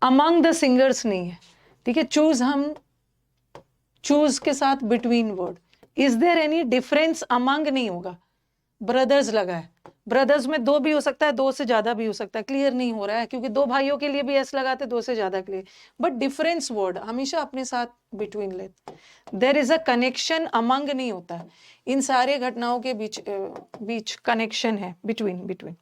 among the singers नहीं है, ठीक है। चूज, हम चूज के साथ between word. Is there any difference, among नहीं होगा। ब्रदर्स लगा है, ब्रदर्स में दो भी हो सकता है, दो से ज्यादा भी हो सकता है, क्लियर नहीं हो रहा है क्योंकि दो भाइयों के लिए भी एस लगाते, दो से ज्यादा के लिए। बट डिफरेंस वर्ड हमेशा अपने साथ बिटवीन लेते। There is a connection, among नहीं होता है। इन सारे घटनाओं के बीच बीच कनेक्शन है, बिटवीन, बिटवीन।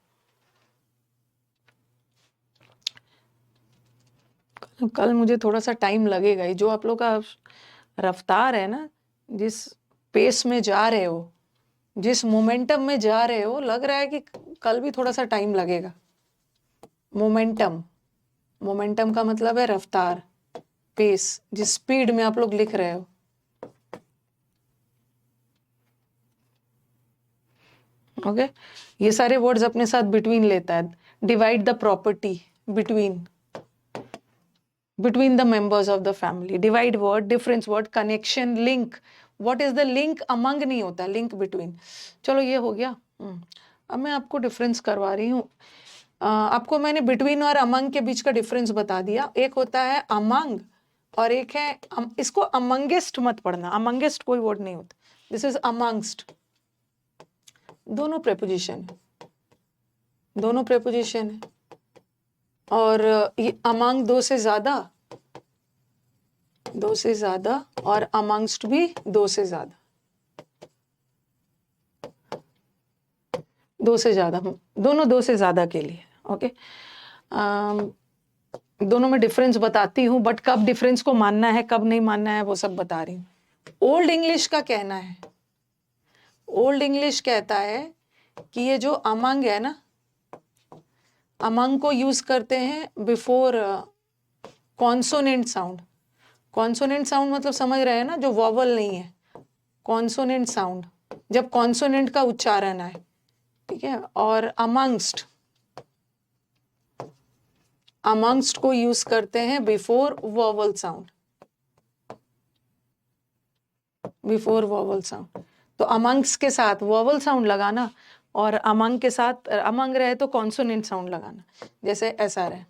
कल मुझे थोड़ा सा टाइम लगेगा ही, जो आप लोग का रफ्तार है ना, जिस पेस में जा रहे हो, जिस मोमेंटम में जा रहे हो, लग रहा है कि कल भी थोड़ा सा टाइम लगेगा। मोमेंटम, मोमेंटम का मतलब है रफ्तार, पेस, जिस स्पीड में आप लोग लिख रहे हो। ओके, ये सारे वर्ड्स अपने साथ बिटवीन लेता है। Divide the property, between, between the members of the family, divide word, difference word, connection, link, what is the link, among नहीं होता, link between। चलो ये हो गया। अब मैं आपको डिफरेंस करवा रही हूँ। आपको मैंने बिटवीन और अमंग के बीच का डिफरेंस बता दिया। एक होता है अमंग और एक है इसको अमंगेस्ट मत पढ़ना, अमंगेस्ट कोई वर्ड नहीं होता, दिस इज अमंगस्ट। दोनों प्रेपोजिशन है, दोनों प्रेपोजिशन है। और ये अमंग दो से ज्यादा, दो से ज्यादा, और अमंगस्ट भी दो से ज्यादा, दो से ज्यादा, दोनों दो से ज्यादा के लिए। ओके, दोनों में डिफरेंस बताती हूँ, बट कब डिफरेंस को मानना है कब नहीं मानना है वो सब बता रही हूँ। ओल्ड इंग्लिश का कहना है, ओल्ड इंग्लिश कहता है कि ये जो अमंग है ना, अमंग को यूज करते हैं before consonant sound. Consonant sound मतलब समझ रहे हैं ना, जो वॉवल नहीं है, कॉन्सोनेंट साउंड, जब कॉन्सोनेंट का उच्चारण आए, ठीक है, और अमंगस्ट को यूज करते हैं before vowel sound, before vowel sound. तो अमंग्स के साथ वोवल साउंड लगाना और अमंग के साथ अमंग रहे तो कॉन्सोनेंट साउंड लगाना, जैसे ऐसा रहे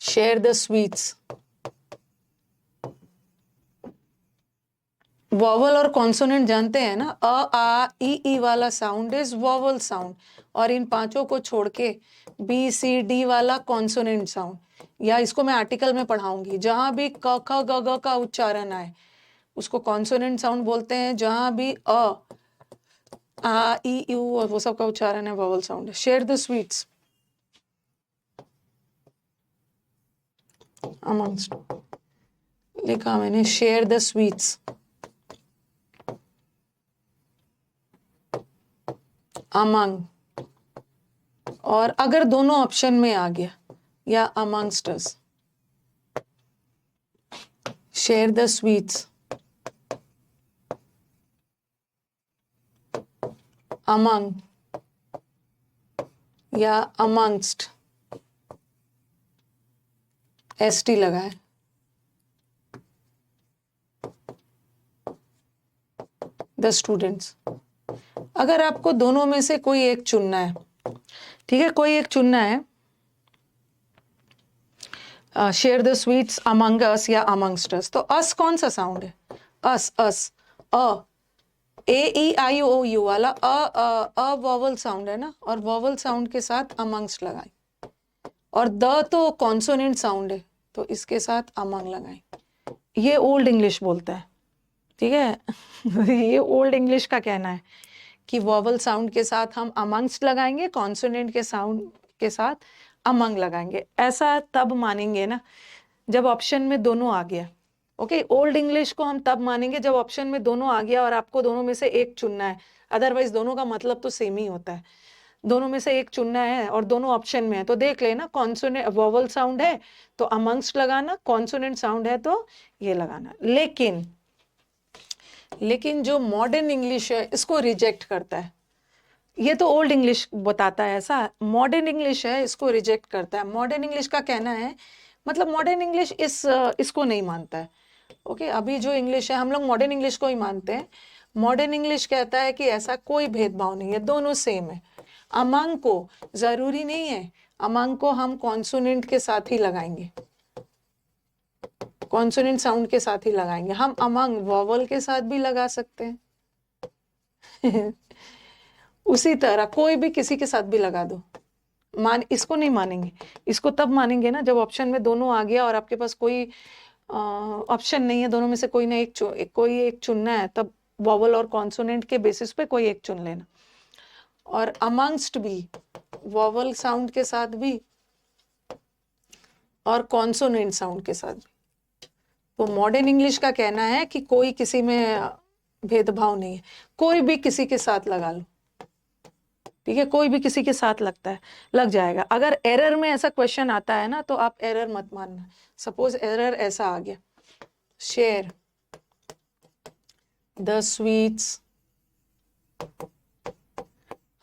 शेयर द स्वीट्स। वॉवल और कॉन्सोनेंट जानते हैं ना, अ आ ई वाला साउंड इज वॉवल साउंड, और इन पांचों को छोड़ के बी सी डी वाला कॉन्सोनेंट साउंड, या इसको मैं आर्टिकल में पढ़ाऊंगी, जहां भी क ख ग घ का उच्चारण आए उसको कॉन्सोनेंट साउंड बोलते हैं, जहां भी अ आ ई यू और वो सब का उच्चारण है वॉवल साउंड है। शेयर द स्वीट्स अमंगस्ट लिखा मैंने, शेयर द स्वीट्स अमंग, और अगर दोनों ऑप्शन में आ गया या amongst us, share the sweets among या अमंगस्ट, एसटी लगाए, द स्टूडेंट्स। अगर आपको दोनों में से कोई एक चुनना है, ठीक है, कोई एक चुनना है, शेयर द स्वीट्स अमंग अस या अमंगस्ट अस, तो अस कौन सा साउंड है? अस अ ए ई आई ओ यू वाला अ वॉवल साउंड है ना, और वॉवल साउंड के साथ अमंगस्ट लगाए, और द तो कॉन्सोनेंट साउंड है तो इसके साथ अमंग लगाए। ये ओल्ड इंग्लिश बोलता है, ठीक है ये ओल्ड इंग्लिश का कहना है कि वॉवल साउंड के साथ हम अमंगस्ट लगाएंगे, कॉन्सोनेंट के साउंड के साथ अमंग लगाएंगे। ऐसा तब मानेंगे ना जब ऑप्शन में दोनों आ गया। ओके, ओल्ड इंग्लिश को हम तब मानेंगे जब ऑप्शन में दोनों आ गया और आपको दोनों में से एक चुनना है, अदरवाइज दोनों का मतलब तो सेम ही होता है। दोनों में से एक चुनना है और दोनों ऑप्शन में है तो देख लेना, कॉन्सोनेंट वोवल साउंड है तो अमंगस्ट लगाना, कॉन्सोनेंट साउंड है तो ये लगाना। लेकिन जो मॉडर्न इंग्लिश है इसको रिजेक्ट करता है। ये तो ओल्ड इंग्लिश बताता है ऐसा, मॉडर्न इंग्लिश है इसको रिजेक्ट करता है। मॉडर्न इंग्लिश का कहना है, मतलब मॉडर्न इंग्लिश इसको नहीं मानता है। ओके, अभी जो इंग्लिश है हम लोग मॉडर्न इंग्लिश को ही मानते हैं। मॉडर्न इंग्लिश कहता है कि ऐसा कोई भेदभाव नहीं है, दोनों सेम है। अमंग को जरूरी नहीं है, अमंग को हम कॉन्सोनेंट के साथ ही लगाएंगे, कॉन्सोनेंट साउंड के साथ ही लगाएंगे। हम अमंग वॉवल के साथ भी लगा सकते हैं उसी तरह कोई भी किसी के साथ भी लगा दो, इसको नहीं मानेंगे। इसको तब मानेंगे ना जब ऑप्शन में दोनों आ गया और आपके पास कोई ऑप्शन नहीं है, दोनों में से कोई ना कोई एक चुनना है, तब वॉवल और कॉन्सोनेंट के बेसिस पे कोई एक चुन लेना। और अमंगस्ट भी वॉवल साउंड के साथ भी और कॉन्सोनेंट साउंड के साथ भी। तो मॉडर्न इंग्लिश का कहना है कि कोई किसी में भेदभाव नहीं है, कोई भी किसी के साथ लगा लो, ठीक है, कोई भी किसी के साथ लगता है लग जाएगा। अगर एरर में ऐसा क्वेश्चन आता है ना तो आप एरर मत मानना। सपोज एरर ऐसा आ गया, share the sweets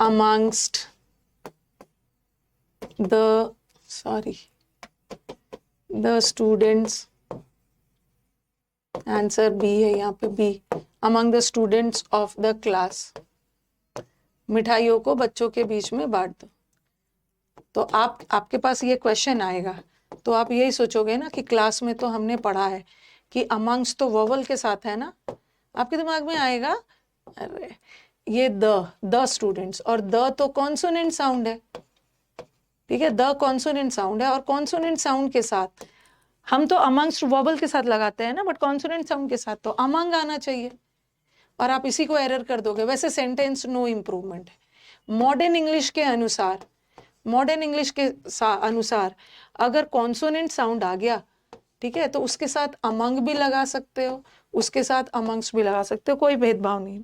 amongst the students, answer B है यहाँ पे, B, among the students of the class. मिठाइयों को बच्चों के बीच में बांट दो। तो आपके पास ये क्वेश्चन आएगा तो आप यही सोचोगे ना कि क्लास में तो हमने पढ़ा है कि अमंग्स तो वोवल के साथ है ना, आपके दिमाग में आएगा अरे ये द स्टूडेंट्स, और द तो कॉन्सोनेंट साउंड है, ठीक है, द कॉन्सोनेंट साउंड है, और कॉन्सोनेंट साउंड के साथ हम तो अमंग्स वोवल के साथ लगाते हैं ना, बट कॉन्सोनेंट साउंड के साथ तो अमंग आना चाहिए, और आप इसी को एरर कर दोगे। वैसे सेंटेंस नो इम्प्रूवमेंट है। मॉडर्न इंग्लिश के अनुसार अगर कॉन्सोनेंट साउंड आ गया, ठीक है, तो उसके साथ अमंग भी लगा सकते हो, उसके साथ अमंग्स भी लगा सकते हो, कोई भेदभाव नहीं,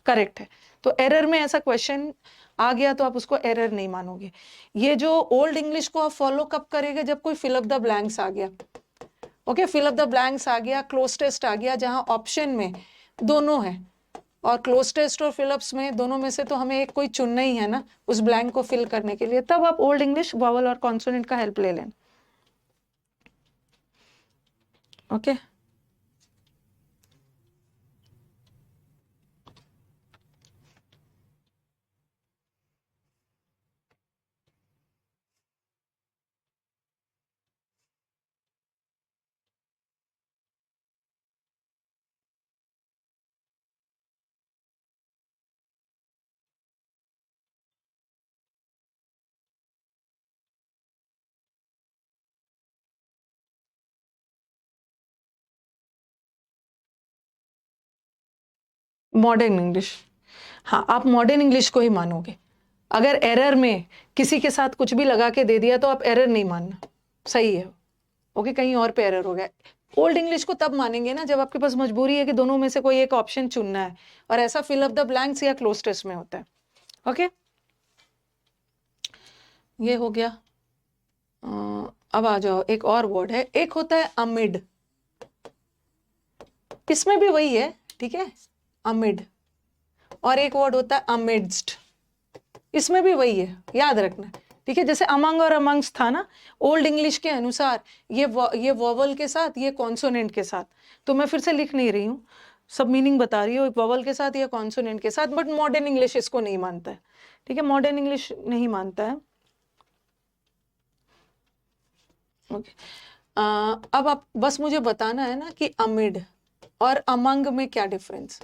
करेक्ट है। तो एरर में ऐसा क्वेश्चन आ गया तो आप उसको एरर नहीं मानोगे। ये जो ओल्ड इंग्लिश को आप फॉलो कब करेंगे? जब कोई फिल अप द ब्लैंक्स आ गया, okay, fill up the blanks आ गया, क्लोज टेस्ट आ गया, जहां ऑप्शन में दोनों है, और क्लोज टेस्ट और फिलअप्स में दोनों में से तो हमें एक कोई चुनना ही है ना उस ब्लैंक को फिल करने के लिए, तब आप ओल्ड इंग्लिश वॉवल और कॉन्सोनेंट का हेल्प ले लें। ओके मॉडर्न इंग्लिश, हाँ आप मॉडर्न इंग्लिश को ही मानोगे। अगर एरर में किसी के साथ कुछ भी लगा के दे दिया तो आप एरर नहीं मानना, सही है ओके, कहीं और पे एरर हो गया। ओल्ड इंग्लिश को तब मानेंगे ना जब आपके पास मजबूरी है कि दोनों में से कोई एक ऑप्शन चुनना है, और ऐसा फिल अप द ब्लैंक्स या क्लोज टेस्ट में होता है। ओके ये हो गया। अब आ जाओ, एक और वर्ड है, एक होता है अमिड, इसमें भी वही है, ठीक है, अमिड। और एक वर्ड होता है अमिड्स्ट, इसमें भी वही है, याद रखना, ठीक है। जैसे अमंग और अमंग्स था ना ओल्ड इंग्लिश के अनुसार, ये वॉवल के साथ, ये कॉन्सोनेंट के साथ, तो मैं फिर से लिख नहीं रही हूँ, सब मीनिंग बता रही हूँ, एक वॉवल के साथ या कॉन्सोनेंट के साथ, बट मॉडर्न इंग्लिश इसको नहीं मानता है, ठीक है, मॉडर्न इंग्लिश नहीं मानता है। ओके अब आप बस मुझे बताना है ना कि अमिड और अमंग में क्या डिफरेंस,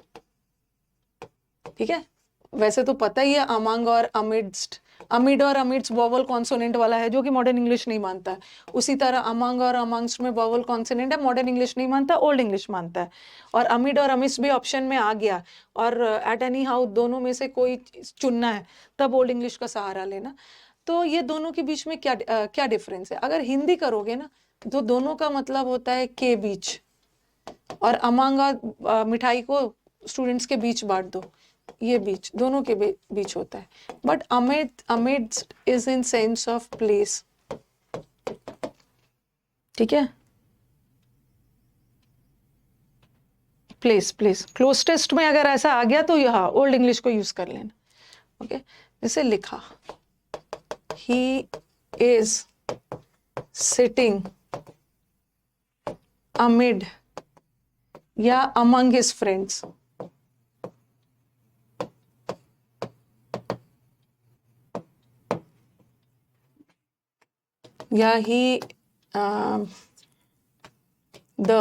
ठीक है। वैसे तो पता ही है अमंग और अमिड्स्ट, अमिड और अमिड्स वॉवल कॉन्सोनेंट वाला है जो कि मॉडर्न इंग्लिश नहीं मानता है। उसी तरह अमंग और अमंग्स्ट में वॉवल कॉन्सोनेंट है, मॉडर्न इंग्लिश नहीं मानता, ओल्ड इंग्लिश मानता है। और अमिड और अमिड्स भी ऑप्शन में आ गया, और एट एनी हाउ दोनों में से कोई चुनना है, तब ओल्ड इंग्लिश का सहारा लेना। तो ये दोनों के बीच में क्या डिफरेंस है? अगर हिंदी करोगे ना तो दोनों का मतलब होता है के बीच, और अमंग और मिठाई को स्टूडेंट्स के बीच बांट दो, ये बीच, दोनों के बीच होता है। But amidst is in sense of place, ठीक है, प्लेस क्लोज टेस्ट में अगर ऐसा आ गया तो यहाँ ओल्ड इंग्लिश को यूज कर लेना। ओके जैसे लिखा, ही इज सिटिंग अमिड या अमंग हिज फ्रेंड्स, या ही the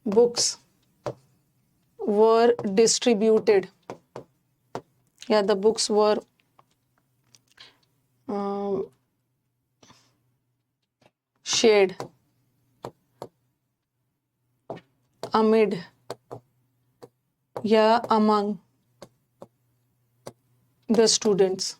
books were distributed, या the books were shared amid या among the students।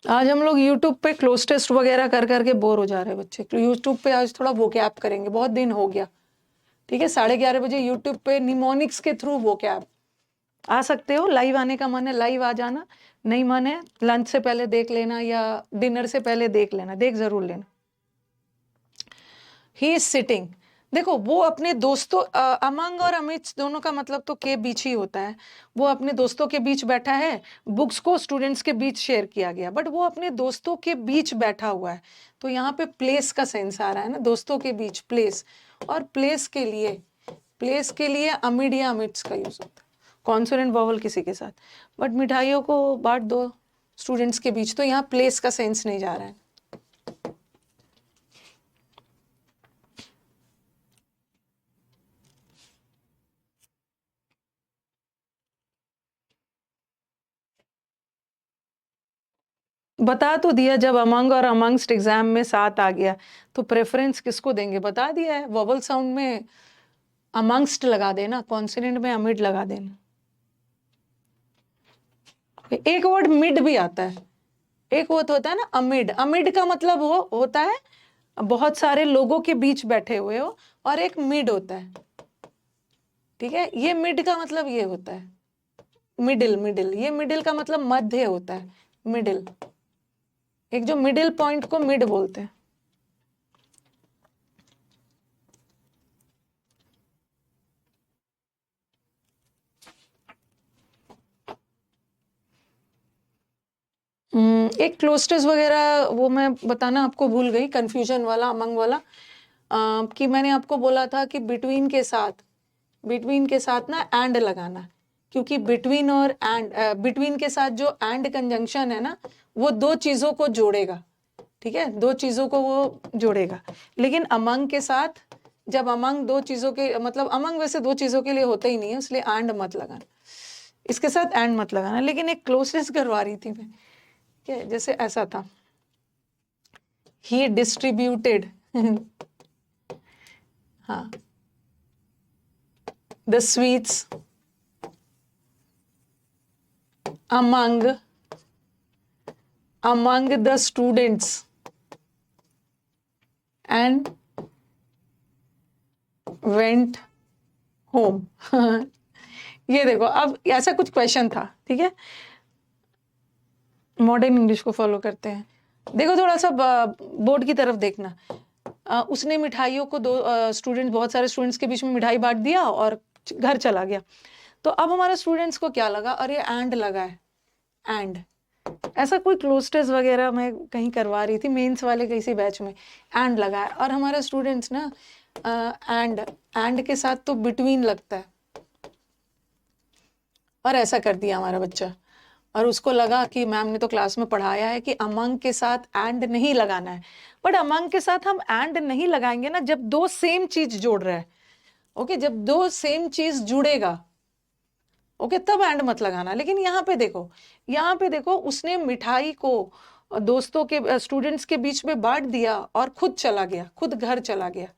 आज हम लोग YouTube पे क्लोज टेस्ट वगैरह कर करके बोर हो जा रहे हैं बच्चे। YouTube पे आज थोड़ा वोकैब करेंगे, बहुत दिन हो गया, ठीक है। 11:30 बजे YouTube पे निमोनिक्स के थ्रू वोकैब आ सकते हो। लाइव आने का मन है लाइव आ जाना, नहीं मन है लंच से पहले देख लेना या डिनर से पहले देख लेना, देख जरूर लेना। ही इज सिटिंग, देखो वो अपने दोस्तों, अमंग और अमित दोनों का मतलब तो के बीच ही होता है। वो अपने दोस्तों के बीच बैठा है, बुक्स को स्टूडेंट्स के बीच शेयर किया गया, बट वो अपने दोस्तों के बीच बैठा हुआ है, तो यहाँ पे प्लेस का सेंस आ रहा है ना, दोस्तों के बीच प्लेस। और प्लेस के लिए अमिड या अमिट्स का यूज होता है, कॉन्सोनेंट वॉवल किसी के साथ। बट मिठाइयों को बांट दो स्टूडेंट्स के बीच, तो यहाँ प्लेस का सेंस नहीं जा रहा है। बता तो दिया, जब अमंग और अमंगस्ट एग्जाम में साथ आ गया तो प्रेफरेंस किसको देंगे बता दिया है। वोवल साउंड में अमंगस्ट लगा देना, कॉन्सोनेंट में अमिड लगा देना। एक वर्ड मिड भी आता है, एक वो होता है ना अमिड, अमिड का मतलब वो होता है बहुत सारे लोगों के बीच बैठे हुए हो, और एक मिड होता है, ठीक है, ये मिड का मतलब ये होता है, मिडिल, मिडिल, ये मिडिल का मतलब मध्य होता है, मिडिल, एक जो मिडिल पॉइंट को मिड बोलते हैं। एक क्लोस्टर्स वगैरह वो मैं बताना आपको भूल गई, कंफ्यूजन वाला, अमंग वाला, कि मैंने आपको बोला था कि बिटवीन के साथ ना एंड लगाना, क्योंकि बिटवीन और एंड, बिटवीन के साथ जो एंड कंजंक्शन है ना, वो दो चीजों को जोड़ेगा, ठीक है, दो चीजों को वो जोड़ेगा। लेकिन अमंग के साथ, जब अमंग दो चीजों के, मतलब अमंग वैसे दो चीजों के लिए होता ही नहीं है, इसलिए एंड मत लगाना, इसके साथ एंड मत लगाना। लेकिन एक क्लोजनेस करवा रही थी मैं, ठीक है, जैसे ऐसा था, ही डिस्ट्रीब्यूटेड हाँ, the sweets among the students and went home ये देखो, अब ऐसा कुछ क्वेश्चन था, ठीक है, मॉडर्न इंग्लिश को फॉलो करते हैं। देखो थोड़ा सा बोर्ड की तरफ देखना, उसने मिठाइयों को स्टूडेंट, बहुत सारे स्टूडेंट्स के बीच में मिठाई बांट दिया और घर चला गया। तो अब हमारे स्टूडेंट्स को क्या लगा, अरे एंड लगा है, एंड, ऐसा कोई क्लोस्टर्स वगैरह मैं कहीं करवा रही थी मेंस वाले किसी बैच में, एंड लगा है, और हमारे स्टूडेंट्स ना एंड के साथ तो बिटवीन लगता है, और ऐसा कर दिया हमारा बच्चा, और उसको लगा कि मैम ने तो क्लास में पढ़ाया है कि अमंग के साथ एंड नहीं लगाना है। बट अमंग के साथ हम एंड नहीं लगाएंगे ना जब दो सेम चीज जोड़ रहा है, ओके, जब दो सेम चीज जुड़ेगा, ओके, तब एंड मत लगाना। लेकिन यहाँ पे देखो उसने मिठाई को दोस्तों के, स्टूडेंट्स के बीच में बांट दिया और खुद चला गया, खुद घर चला गया।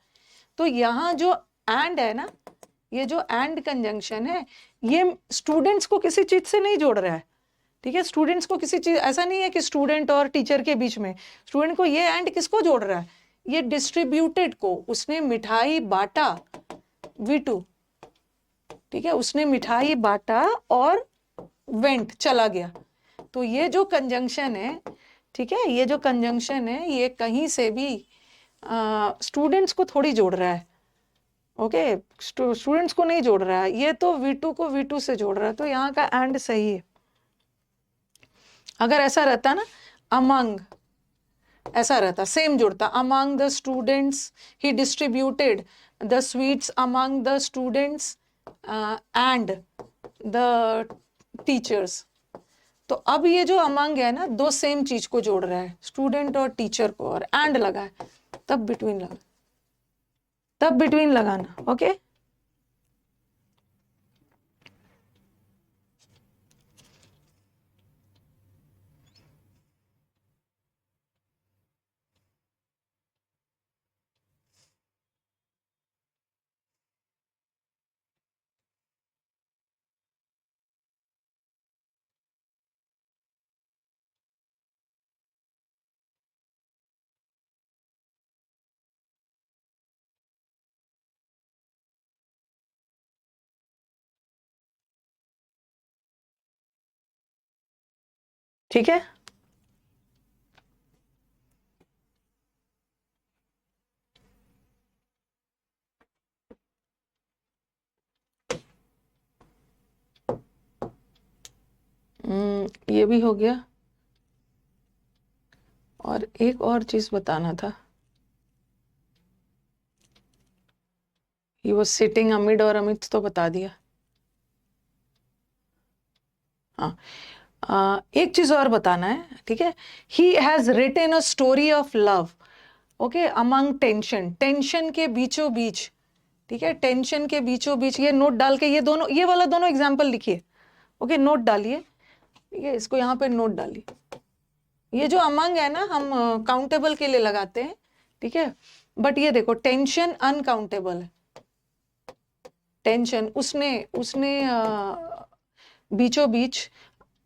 तो यहाँ जो एंड है ना, ये जो एंड कंजंक्शन है, ये स्टूडेंट्स को किसी चीज से नहीं जोड़ रहा है, ठीक है, स्टूडेंट्स को किसी चीज, ऐसा नहीं है कि स्टूडेंट और टीचर के बीच में, स्टूडेंट को, ये एंड किसको जोड़ रहा है, ये डिस्ट्रीब्यूटेड को, उसने मिठाई बांटा, V2, ठीक है, उसने मिठाई बांटा और वेंट, चला गया। तो ये जो कंजंक्शन है, ठीक है, ये जो कंजंक्शन है, ये कहीं से भी स्टूडेंट्स को थोड़ी जोड़ रहा है, ओके, स्टूडेंट्स को नहीं जोड़ रहा है, ये तो V2 को V2 से जोड़ रहा है। तो यहाँ का एंड सही है। अगर ऐसा रहता ना, अमंग, ऐसा रहता, सेम जुड़ता, among the students he distributed the sweets among the students and the teachers. तो अब ये जो अमंग है ना, दो सेम चीज को जोड़ रहा है, स्टूडेंट और टीचर को, और एंड लगा है, तब बिटवीन लगाना, ओके। ठीक है, ये भी हो गया। और एक और चीज बताना था, ही वॉज सिटिंग अमिड, और अमित तो बता दिया। हाँ, एक चीज और बताना है, ठीक है, he has written a story of love, okay, among tension, tension के बीचों बीच, ठीक है, टेंशन के बीचों बीच, ये नोट डाल के, ये दोनों, ये वाला दोनों एग्जाम्पल लिखिए, ओके, नोट डालिए, ठीक है, इसको यहाँ पे नोट डालिए। ये जो अमंग है ना, हम काउंटेबल के लिए लगाते हैं, ठीक है, बट ये देखो टेंशन अनकाउंटेबल है, टेंशन, उसने उसने बीचों बीच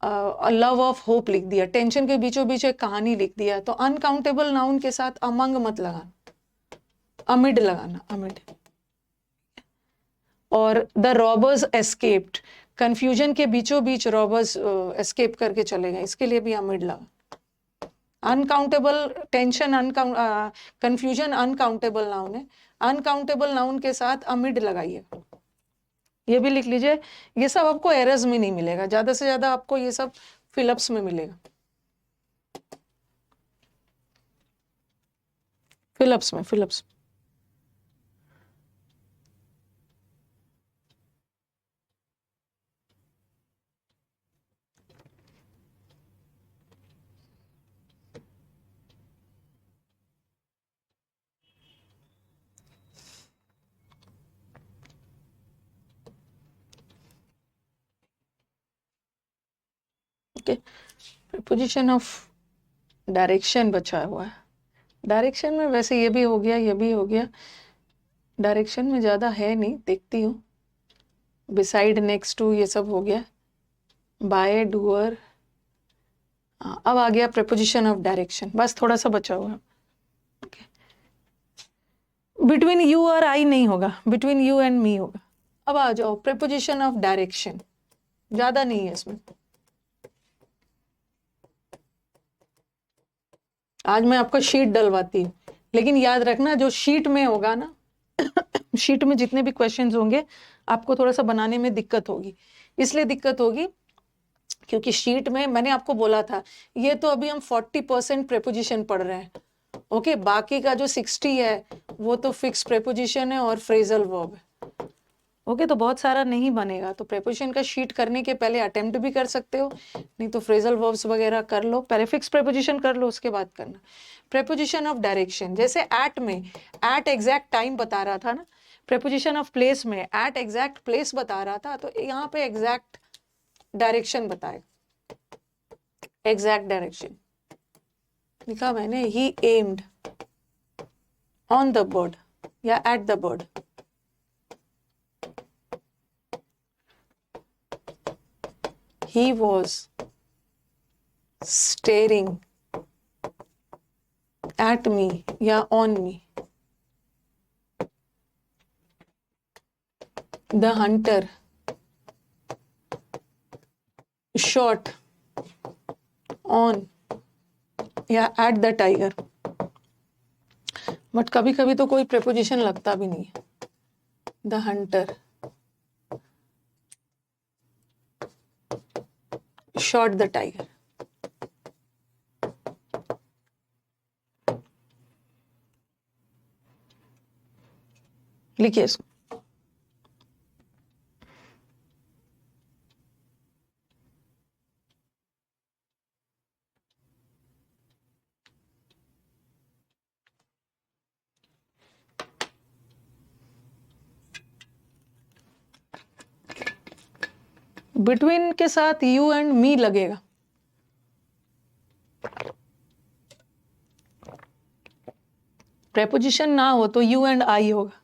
लव ऑफ होप लिख दिया, टेंशन के बीचों बीच एक कहानी लिख दिया। तो अनकाउंटेबल नाउन के साथ अमंग मत लगाना, अमिड लगाना, अमिड। और द रॉबर्स एस्केप्ड, कंफ्यूजन के बीचों बीच रॉबर्स एस्केप करके चले गए, इसके लिए भी अमिड लगा। Uncountable tension, confusion uncountable noun है, अनकाउंटेबल नाउन के साथ अमिड लगाइए, ये भी लिख लीजिए। ये सब आपको एरर्स में नहीं मिलेगा, ज्यादा से ज्यादा आपको ये सब फिलअप्स में मिलेगा, फिलअप्स में, fill-ups. Okay, preposition of direction बचा हुआ है। डायरेक्शन में वैसे ये भी हो गया, ये भी हो गया, डायरेक्शन में ज्यादा है नहीं, देखती हूँ। बिसाइड, नेक्स्ट टू, ये सब हो गया। बाय, डूअर, अब आ गया प्रीपोजिशन ऑफ डायरेक्शन, बस थोड़ा सा बचा हुआ है। बिटवीन यू और आई नहीं होगा, बिटवीन यू एंड मी होगा। अब आ जाओ प्रीपोजिशन ऑफ डायरेक्शन, ज्यादा नहीं है इसमें। आज मैं आपका शीट डलवाती हूँ, लेकिन याद रखना जो शीट में होगा ना शीट में जितने भी क्वेश्चंस होंगे आपको थोड़ा सा बनाने में दिक्कत होगी। इसलिए दिक्कत होगी क्योंकि शीट में मैंने आपको बोला था, ये तो अभी हम 40% प्रेपोजिशन पढ़ रहे हैं, ओके। बाकी का जो 60 है वो तो फिक्स प्रेपोजिशन है और फ्रेजल वर्ब है, ओके। तो बहुत सारा नहीं बनेगा, तो प्रेपोजिशन का शीट करने के पहले अटेम्प्ट भी कर सकते हो, नहीं तो फ्रेजल वर्ब्स वगैरह कर लो, पहले फिक्स प्रेपोजिशन कर लो, उसके बाद करना प्रेपोजिशन ऑफ डायरेक्शन। जैसे एट में एट एग्जैक्ट टाइम बता रहा था ना, प्रेपोजिशन ऑफ प्लेस में एट एग्जैक्ट प्लेस बता रहा था, तो यहाँ पे एग्जैक्ट डायरेक्शन बताएगा, एग्जैक्ट डायरेक्शन लिखा मैंने, ही एम्ड ऑन द बर्ड या at the bird. He was staring at me या on me. The hunter shot on या at the tiger. बट कभी कभी तो कोई प्रेपोजिशन लगता भी नहीं है। The hunter shot the tiger. लिखिए इसको। बिटवीन के साथ यू एंड मी लगेगा, प्रेपोजिशन ना हो तो यू एंड आई होगा।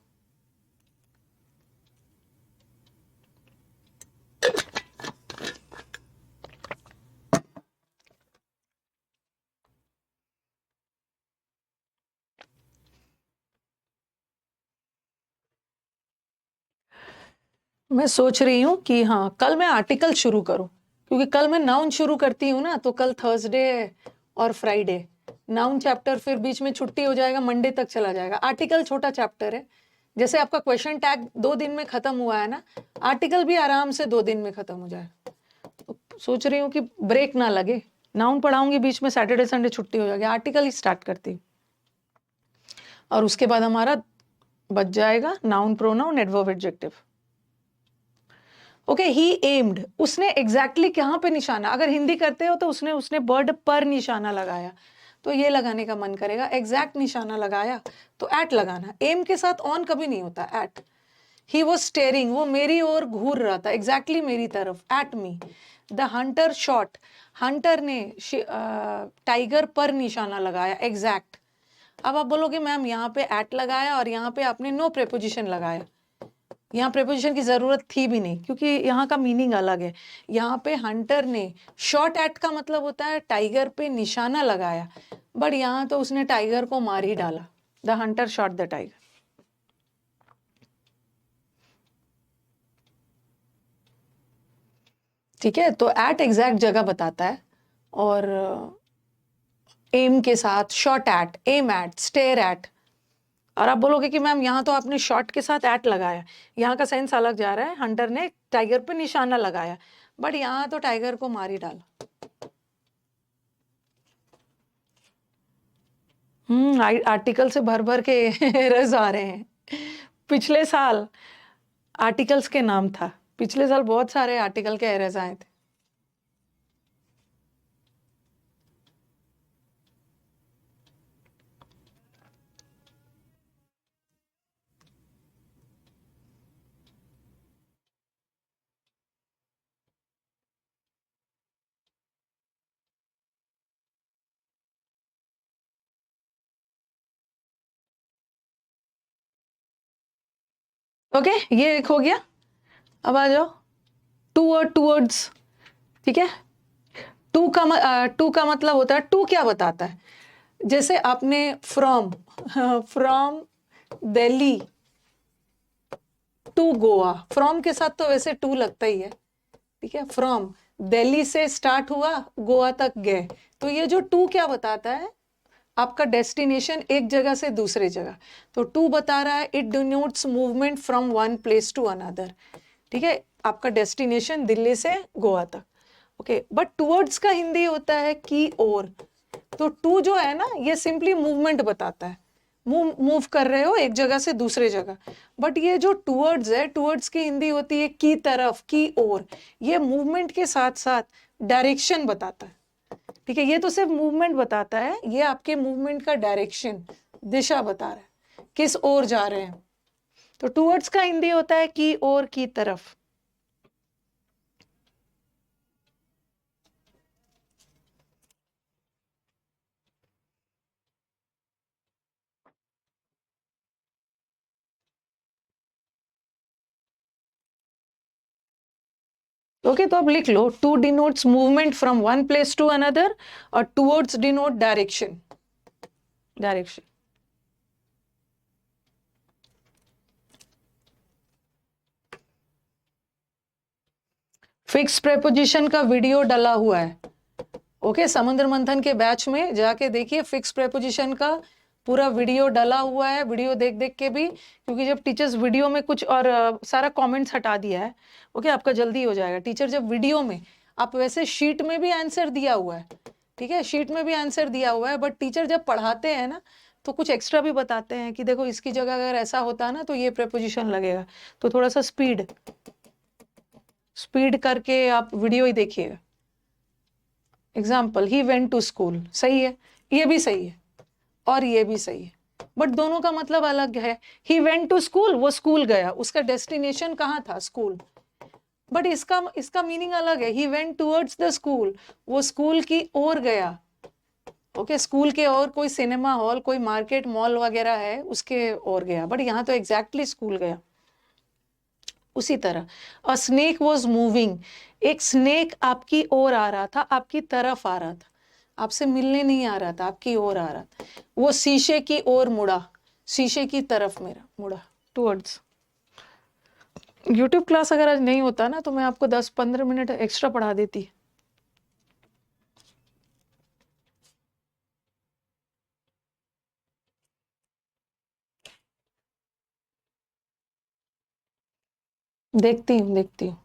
मैं सोच रही हूँ कि हाँ कल मैं आर्टिकल शुरू करूँ, क्योंकि कल मैं नाउन शुरू करती हूँ ना, तो कल थर्सडे और फ्राइडे नाउन चैप्टर, फिर बीच में छुट्टी हो जाएगा, मंडे तक चला जाएगा। आर्टिकल छोटा चैप्टर है, जैसे आपका क्वेश्चन टैग 2 दिन में खत्म हुआ है ना, आर्टिकल भी आराम से 2 दिन में खत्म हो जाएगा। तो सोच रही हूँ कि ब्रेक ना लगे, नाउन पढ़ाऊंगी, बीच में सैटरडे संडे छुट्टी हो जाएगी, आर्टिकल ही स्टार्ट करती हूँ, और उसके बाद हमारा बच जाएगा noun, pronoun, adverb, adjective. Okay, he aimed, उसने एग्जैक्टली कहाँ पे निशाना, अगर हिंदी करते हो तो उसने बर्ड पर निशाना लगाया, तो ये लगाने का मन करेगा। एग्जैक्ट निशाना लगाया तो एट लगाना, एम के साथ ऑन कभी नहीं होता, एट। ही वॉज स्टेरिंग, वो मेरी ओर घूर रहा था, एग्जैक्टली मेरी तरफ, at me. The Hunter shot, Hunter ने टाइगर पर निशाना लगाया, एग्जैक्ट। अब आप बोलोगे मैम यहाँ पे एट लगाया और यहाँ पे आपने नो प्रेपोजिशन लगाया। यहाँ प्रेपोजिशन की जरूरत थी भी नहीं, क्योंकि यहाँ का मीनिंग अलग है। यहाँ पे हंटर ने शॉट एट का मतलब होता है टाइगर पे निशाना लगाया, बट यहाँ तो उसने टाइगर को मार ही डाला। The Hunter shot the tiger. ठीक है, तो एट एग्जैक्ट जगह बताता है, और एम के साथ shot at, M at, stare at. और आप बोलोगे कि मैम यहाँ तो आपने शॉट के साथ एट लगाया, यहाँ का सेंस अलग जा रहा है। हंटर ने टाइगर पे निशाना लगाया, बट यहाँ तो टाइगर को मार ही डाला। आर्टिकल से भर भर के एरर्स आ रहे हैं। पिछले साल आर्टिकल्स के नाम था, पिछले साल बहुत सारे आर्टिकल के एरर्स आए थे। ओके, ये एक हो गया। अब आ जाओ टू और टूवर्ड्स। ठीक है, टू का मतलब होता है, टू क्या बताता है? जैसे आपने from from Delhi to Goa, from के साथ तो वैसे टू लगता ही है। ठीक है, फ्रॉम दिल्ली से स्टार्ट हुआ, गोवा तक गए, तो ये जो टू क्या बताता है? आपका डेस्टिनेशन एक जगह से दूसरे जगह। तो टू बता रहा है, it denotes movement from one place to another. ठीक है, आपका डेस्टिनेशन दिल्ली से गोवा तक। ओके, बट टूवर्ड्स का हिंदी होता है की ओर। तो टू जो है ना, ये सिंपली मूवमेंट बताता है, मूव कर रहे हो एक जगह से दूसरे जगह। बट ये जो टूवर्ड्स है, टूवर्ड्स की हिंदी होती है की तरफ, की ओर। ये मूवमेंट के साथ साथ डायरेक्शन बताता है। ठीक है, ये तो सिर्फ मूवमेंट बताता है, ये आपके मूवमेंट का डायरेक्शन, दिशा बता रहा है किस ओर जा रहे हैं। तो टूवर्ड्स का हिंदी होता है की ओर, की तरफ। ओके, तो अब लिख लो, to denotes movement from one place to another, और towards denote direction, direction. Fix preposition का वीडियो डला हुआ है। ओके, समुद्र मंथन के बैच में जाके देखिए, फिक्स प्रेपोजिशन का पूरा वीडियो डला हुआ है। वीडियो देख देख के भी, क्योंकि जब टीचर्स वीडियो में कुछ और सारा कमेंट्स हटा दिया है। ओके, आपका जल्दी हो जाएगा। टीचर जब वीडियो में, आप वैसे शीट में भी आंसर दिया हुआ है, ठीक है, शीट में भी आंसर दिया हुआ है, बट टीचर जब पढ़ाते हैं ना, तो कुछ एक्स्ट्रा भी बताते हैं कि देखो इसकी जगह अगर ऐसा होता ना तो ये प्रेपोजिशन लगेगा। तो थोड़ा सा स्पीड करके आप वीडियो ही देखिएगा। Example, he went to school, सही है, ये भी सही है, और ये भी सही है, बट दोनों का मतलब अलग है। ही वेंट टू स्कूल, वो स्कूल गया, उसका डेस्टिनेशन कहाँ था? स्कूल। बट इसका मीनिंग अलग है। He went towards the school, वो स्कूल की ओर गया। ओके, स्कूल के और कोई सिनेमा हॉल, कोई मार्केट मॉल वगैरह है, उसके ओर गया, बट यहाँ तो एग्जैक्टली स्कूल गया। उसी तरह अ स्नेक वॉज मूविंग, एक स्नेक आपकी ओर आ रहा था, आपकी तरफ आ रहा था, आपसे मिलने नहीं आ रहा था, आपकी ओर आ रहा था। वो शीशे की ओर मुड़ा, शीशे की तरफ मेरा मुड़ा, टुवर्ड्स। यूट्यूब क्लास अगर आज नहीं होता ना, तो मैं आपको 10-15 मिनट एक्स्ट्रा पढ़ा देती। देखती हूँ, देखती हूँ।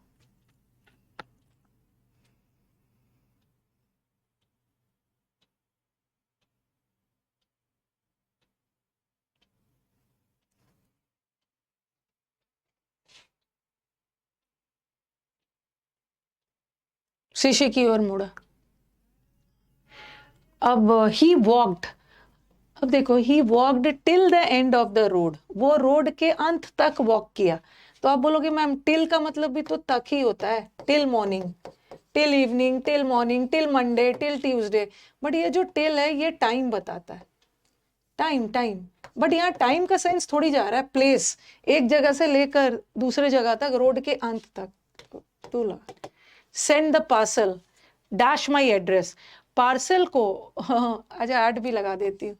शीशे की ओर मुड़ा। अब ही वॉक्ड, अब देखो, he walked till the end of the road, वो रोड के अंत तक वॉक किया। तो आप बोलोगे मैम टिल का मतलब भी तो तक ही होता है, till morning, till evening, till morning, till Monday, till Tuesday. But ये जो टिल है, ये टाइम बताता है, टाइम, टाइम। बट यहाँ टाइम का सेंस थोड़ी जा रहा है, प्लेस, एक जगह से लेकर दूसरे जगह तक, रोड के अंत तक। टू लगा, send the parcel dash my address, parcel को अच्छा ऐड भी लगा देती हूँ,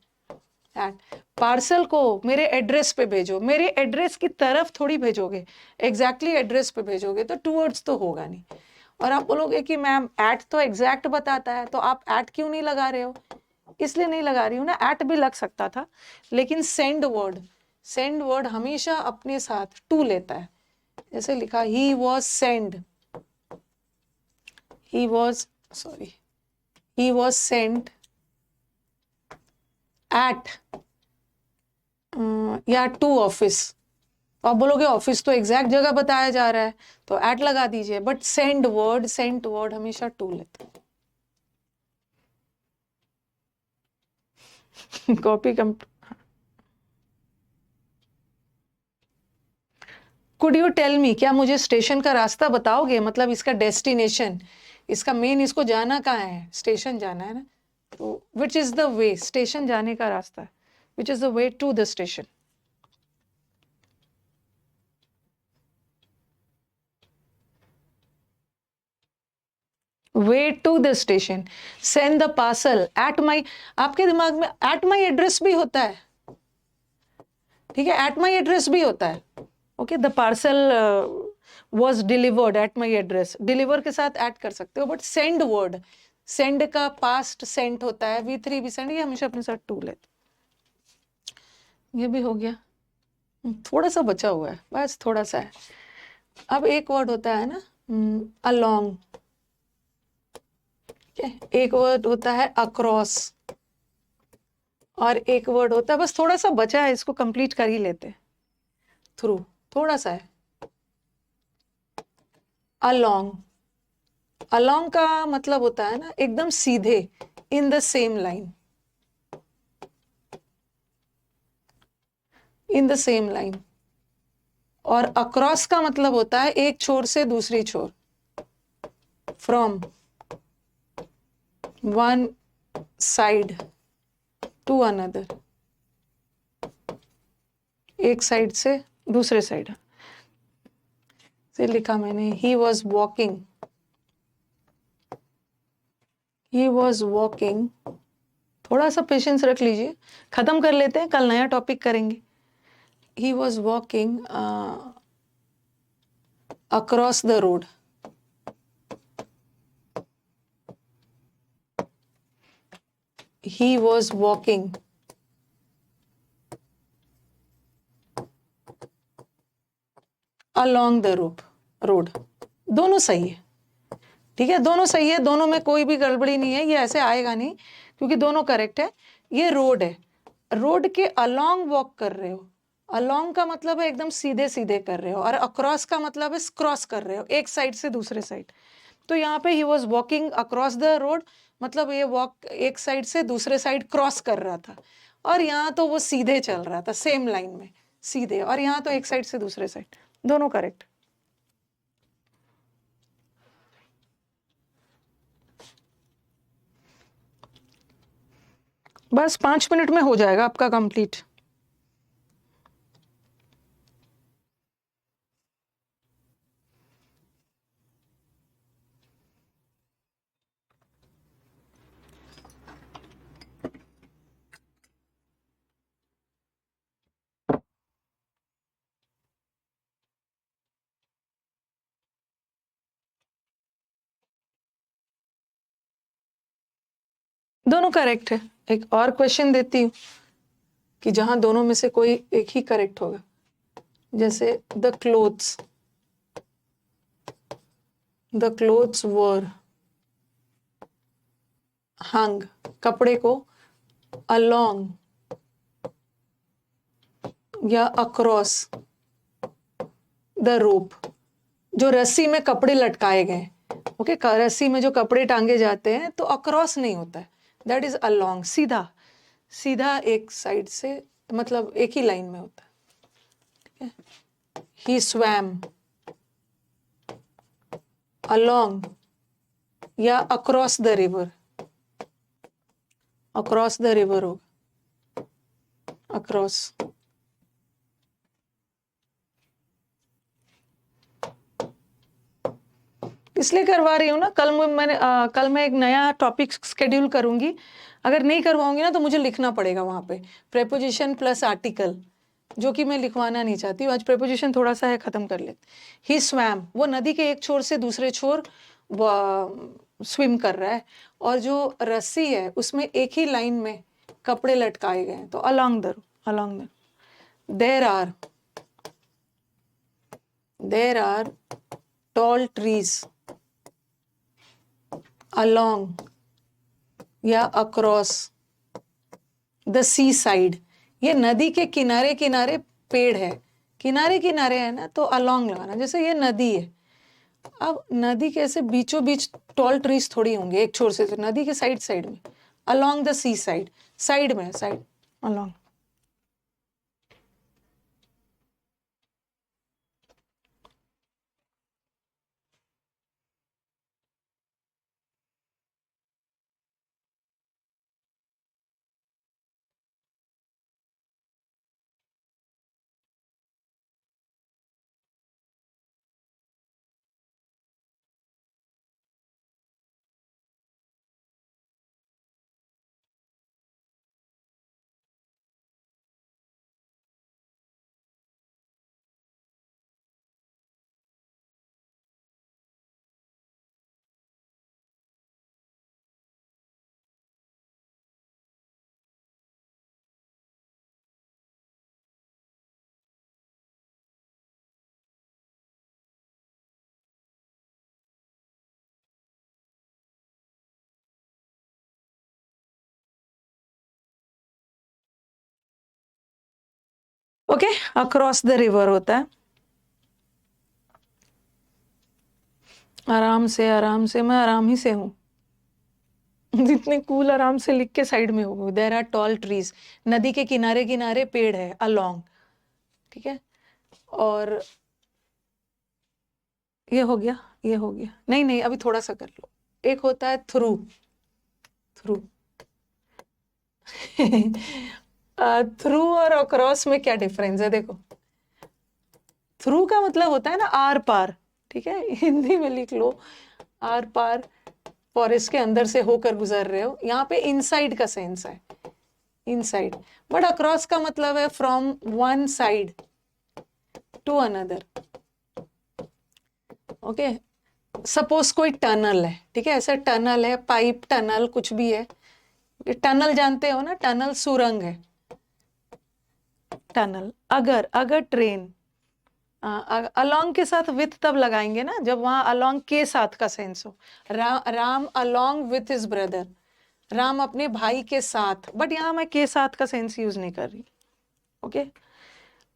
ऐड, पार्सल को मेरे एड्रेस पे भेजो। मेरे एड्रेस की तरफ थोड़ी भेजोगे, एग्जैक्टली एड्रेस पे भेजोगे, तो टूवर्ड्स तो होगा नहीं। और आप बोलोगे कि मैम एट तो एग्जैक्ट बताता है, तो आप एट क्यों नहीं लगा रहे हो? इसलिए नहीं लगा रही हूँ ना, एट भी लग सकता था, लेकिन सेंड वर्ड हमेशा अपने साथ टू लेता है। जैसे लिखा he was send, he was sent at या टू ऑफिस। आप बोलोगे ऑफिस तो एग्जैक्ट जगह बताया जा रहा है तो एट लगा दीजिए, बट सेंट वर्ड हमेशा टू लेते हैं। Copy come. Could you tell me, क्या मुझे स्टेशन का रास्ता बताओगे? मतलब इसका डेस्टिनेशन, इसका मेन, इसको जाना कहाँ है? स्टेशन जाना है ना, तो which is the way, station जाने का रास्ता, which is the way to the station. Way to the station, send the parcel at my, आपके दिमाग में एट माई एड्रेस भी होता है, ठीक है, एट माई एड्रेस भी होता है। Okay, the parcel was delivered at my address, deliver के साथ ऐड कर सकते हो, बट सेंड वर्ड, सेंड का पास्ट सेंट होता है, V3 भी सेंड, ये हमेशा अपने साथ टू लेते। ये भी हो गया, थोड़ा सा बचा हुआ है, बस थोड़ा सा है। अब एक वर्ड होता है ना अलोंग, एक वर्ड होता है अक्रॉस, और एक वर्ड होता है, बस थोड़ा सा बचा है, इसको कंप्लीट कर ही लेते, थ्रू, थोड़ा सा है। अलोंग, अलोंग का मतलब होता है ना एकदम सीधे, in the same line, in the same line. और अक्रॉस का मतलब होता है एक छोर से दूसरी छोर, from one side to another, एक साइड से दूसरे साइड से लिखा मैंने, he was walking, he was walking, थोड़ा सा पेशेंस रख लीजिए, खत्म कर लेते हैं, कल नया टॉपिक करेंगे। ही was walking across the road, he was walking along the road। दोनों सही है, ठीक है, दोनों सही है, दोनों में कोई भी गड़बड़ी नहीं है, ये ऐसे आएगा नहीं क्योंकि दोनों करेक्ट है। ये रोड है, रोड के अलोंग वॉक कर रहे हो, अलोंग का मतलब है एकदम सीधे सीधे कर रहे हो, और अक्रॉस का मतलब है क्रॉस कर रहे हो एक साइड से दूसरे साइड। तो यहाँ पे ही was walking across the road, मतलब ये वॉक एक साइड से दूसरे साइड क्रॉस कर रहा था, और यहाँ तो वो सीधे चल रहा था सेम लाइन में सीधे, और यहाँ तो एक साइड से दूसरे साइड, दोनों करेक्ट। बस 5 मिनट में हो जाएगा आपका कंप्लीट। दोनों करेक्ट है। एक और क्वेश्चन देती हूँ कि जहां दोनों में से कोई एक ही करेक्ट होगा, जैसे द क्लोथ्स वर हंग, कपड़े को अलोंग या अक्रॉस द रोप, जो रस्सी में कपड़े लटकाए गए, ओके, रस्सी में जो कपड़े टांगे जाते हैं तो अक्रॉस नहीं होता है, दैट इज अलोंग, सीधा सीधा एक साइड से, मतलब एक ही लाइन में होता है। ही स्वैम अलोंग या across the river, across the river होगा, अक्रॉस। इसलिए करवा रही हूँ ना, कल मैं एक नया टॉपिक शेड्यूल करूंगी, अगर नहीं करवाऊंगी ना तो मुझे लिखना पड़ेगा वहां पे प्रेपोजिशन प्लस आर्टिकल, जो कि मैं लिखवाना नहीं चाहती हूँ। आज प्रेपोजिशन थोड़ा सा है, खत्म कर लेते। ही स्वैम, वो नदी के एक छोर से दूसरे छोर स्विम कर रहा है, और जो रस्सी है उसमें एक ही लाइन में कपड़े लटकाए गए हैं, तो along the there are tall trees along या अक्रॉस द सी साइड। ये नदी के किनारे किनारे पेड़ है, किनारे किनारे है ना, तो अलोंग लगाना। जैसे ये नदी है, अब नदी के ऐसे बीचों बीच टॉल ट्रीज थोड़ी होंगे एक छोर से, तो नदी के साइड साइड में, along the sea side, side में, side along. Okay, across the river होता है। आराम से, मैं आराम ही से हूँ जितने कूल आराम से लिख के साइड में हो। देयर आर टॉल ट्रीज, नदी के किनारे किनारे पेड़ है, अलोंग, ठीक है। और ये हो गया, ये हो गया, नहीं नहीं अभी थोड़ा सा कर लो। एक होता है थ्रू, थ्रू थ्रू और अक्रॉस में क्या डिफरेंस है, देखो। थ्रू का मतलब होता है ना आर पार, ठीक है, हिंदी में लिख लो, आर पार, फॉरेस्ट के अंदर से होकर गुजर रहे हो। यहाँ पे इनसाइड का सेंस है, इनसाइड। बट अक्रॉस का मतलब है from one side to another. Okay, suppose कोई टनल है, ठीक है, ऐसा टनल है, पाइप टनल कुछ भी है। टनल जानते हो ना, टनल सुरंग है, टनल। अगर अगर ट्रेन अलोंग के साथ विथ तब लगाएंगे ना जब वहां अलोंग के साथ का सेंस हो। Ram along with his brother, Ram अपने भाई के साथ, बट यहाँ मैं के साथ का सेंस यूज नहीं कर रही। ओके,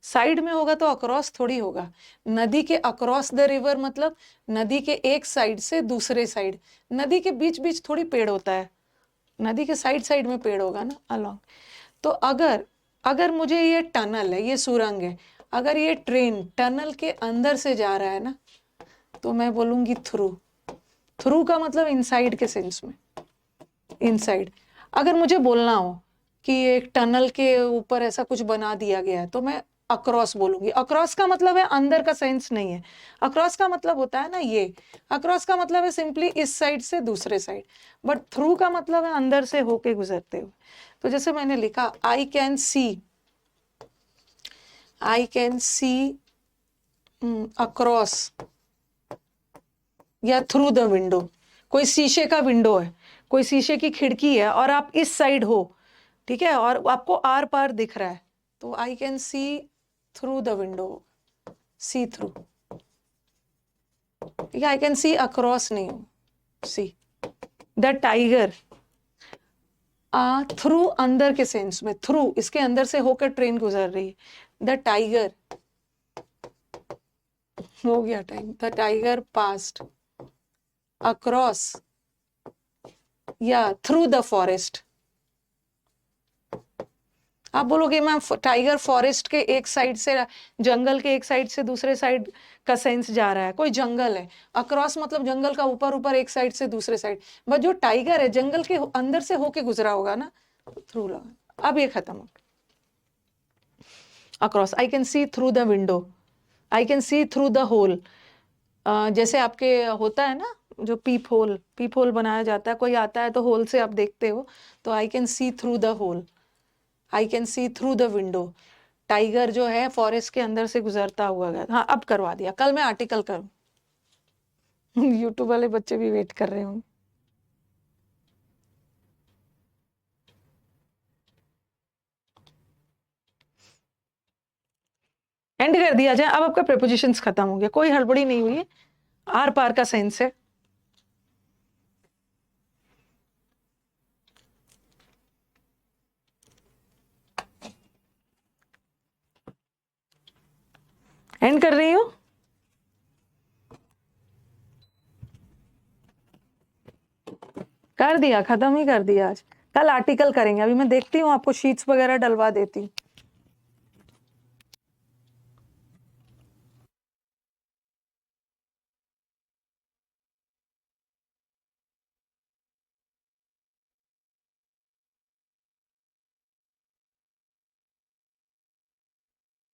साइड में होगा तो अक्रॉस थोड़ी होगा। नदी के अक्रॉस द रिवर मतलब नदी के एक साइड से दूसरे साइड, नदी के बीच बीच थोड़ी पेड़ होता है, नदी के साइड साइड में पेड़ होगा ना, अलोंग। तो अगर अगर मुझे ये टनल है, ये सुरंग है, अगर ये ट्रेन टनल के अंदर से जा रहा है ना, तो मैं बोलूंगी थ्रू। थ्रू का मतलब इनसाइड के सेंस में, इनसाइड। अगर मुझे बोलना हो कि एक टनल के ऊपर ऐसा कुछ बना दिया गया है, तो मैं अक्रॉस बोलूंगी। अक्रॉस का मतलब है अंदर का सेंस नहीं है, अक्रॉस का मतलब होता है ना ये, अक्रॉस का मतलब है सिंपली इस साइड से दूसरे साइड, बट थ्रू का मतलब है अंदर से होके गुजरते हुए। तो जैसे मैंने लिखा, आई कैन सी अक्रॉस या थ्रू द विंडो। कोई शीशे का विंडो है, कोई शीशे की खिड़की है और आप इस साइड हो, ठीक है, और आपको आर पार दिख रहा है, तो I can see through the window, see through. ठीक है, आई कैन सी अक्रॉस नहीं हो, सी। द टाइगर, थ्रू अंदर के सेंस में, थ्रू इसके अंदर से होकर ट्रेन गुजर रही है। द टाइगर, हो गया time. The tiger past across या थ्रू द फॉरेस्ट। आप बोलोगे मैम टाइगर फॉरेस्ट के एक साइड से, जंगल के एक साइड से दूसरे साइड का सेंस जा रहा है, कोई जंगल है, अक्रॉस मतलब जंगल का ऊपर ऊपर एक साइड से दूसरे साइड, बट जो टाइगर है जंगल के अंदर से होके गुजरा होगा ना, थ्रू लगा। अब ये खत्म हो, across. I can see through the window, I can see through the hole. जैसे आपके होता है ना जो पीप होल बनाया जाता है, कोई आता है तो होल से आप देखते हो, तो I can see through the hole, I can see through the window. Tiger जो है फॉरेस्ट के अंदर से गुजरता हुआ गया। हाँ अब करवा दिया, कल मैं आर्टिकल करूँ। यूट्यूब वाले बच्चे भी वेट कर रहे होंगे। एंड कर दिया जाए। अब आपका प्रेपोजिशंस खत्म हो गया, कोई हड़बड़ी नहीं हुई है, आर पार का सेंस है। एंड कर रही हो? कर दिया, खत्म ही कर दिया आज। कल आर्टिकल करेंगे, अभी मैं देखती हूँ आपको शीट्स वगैरह डलवा देती हूँ।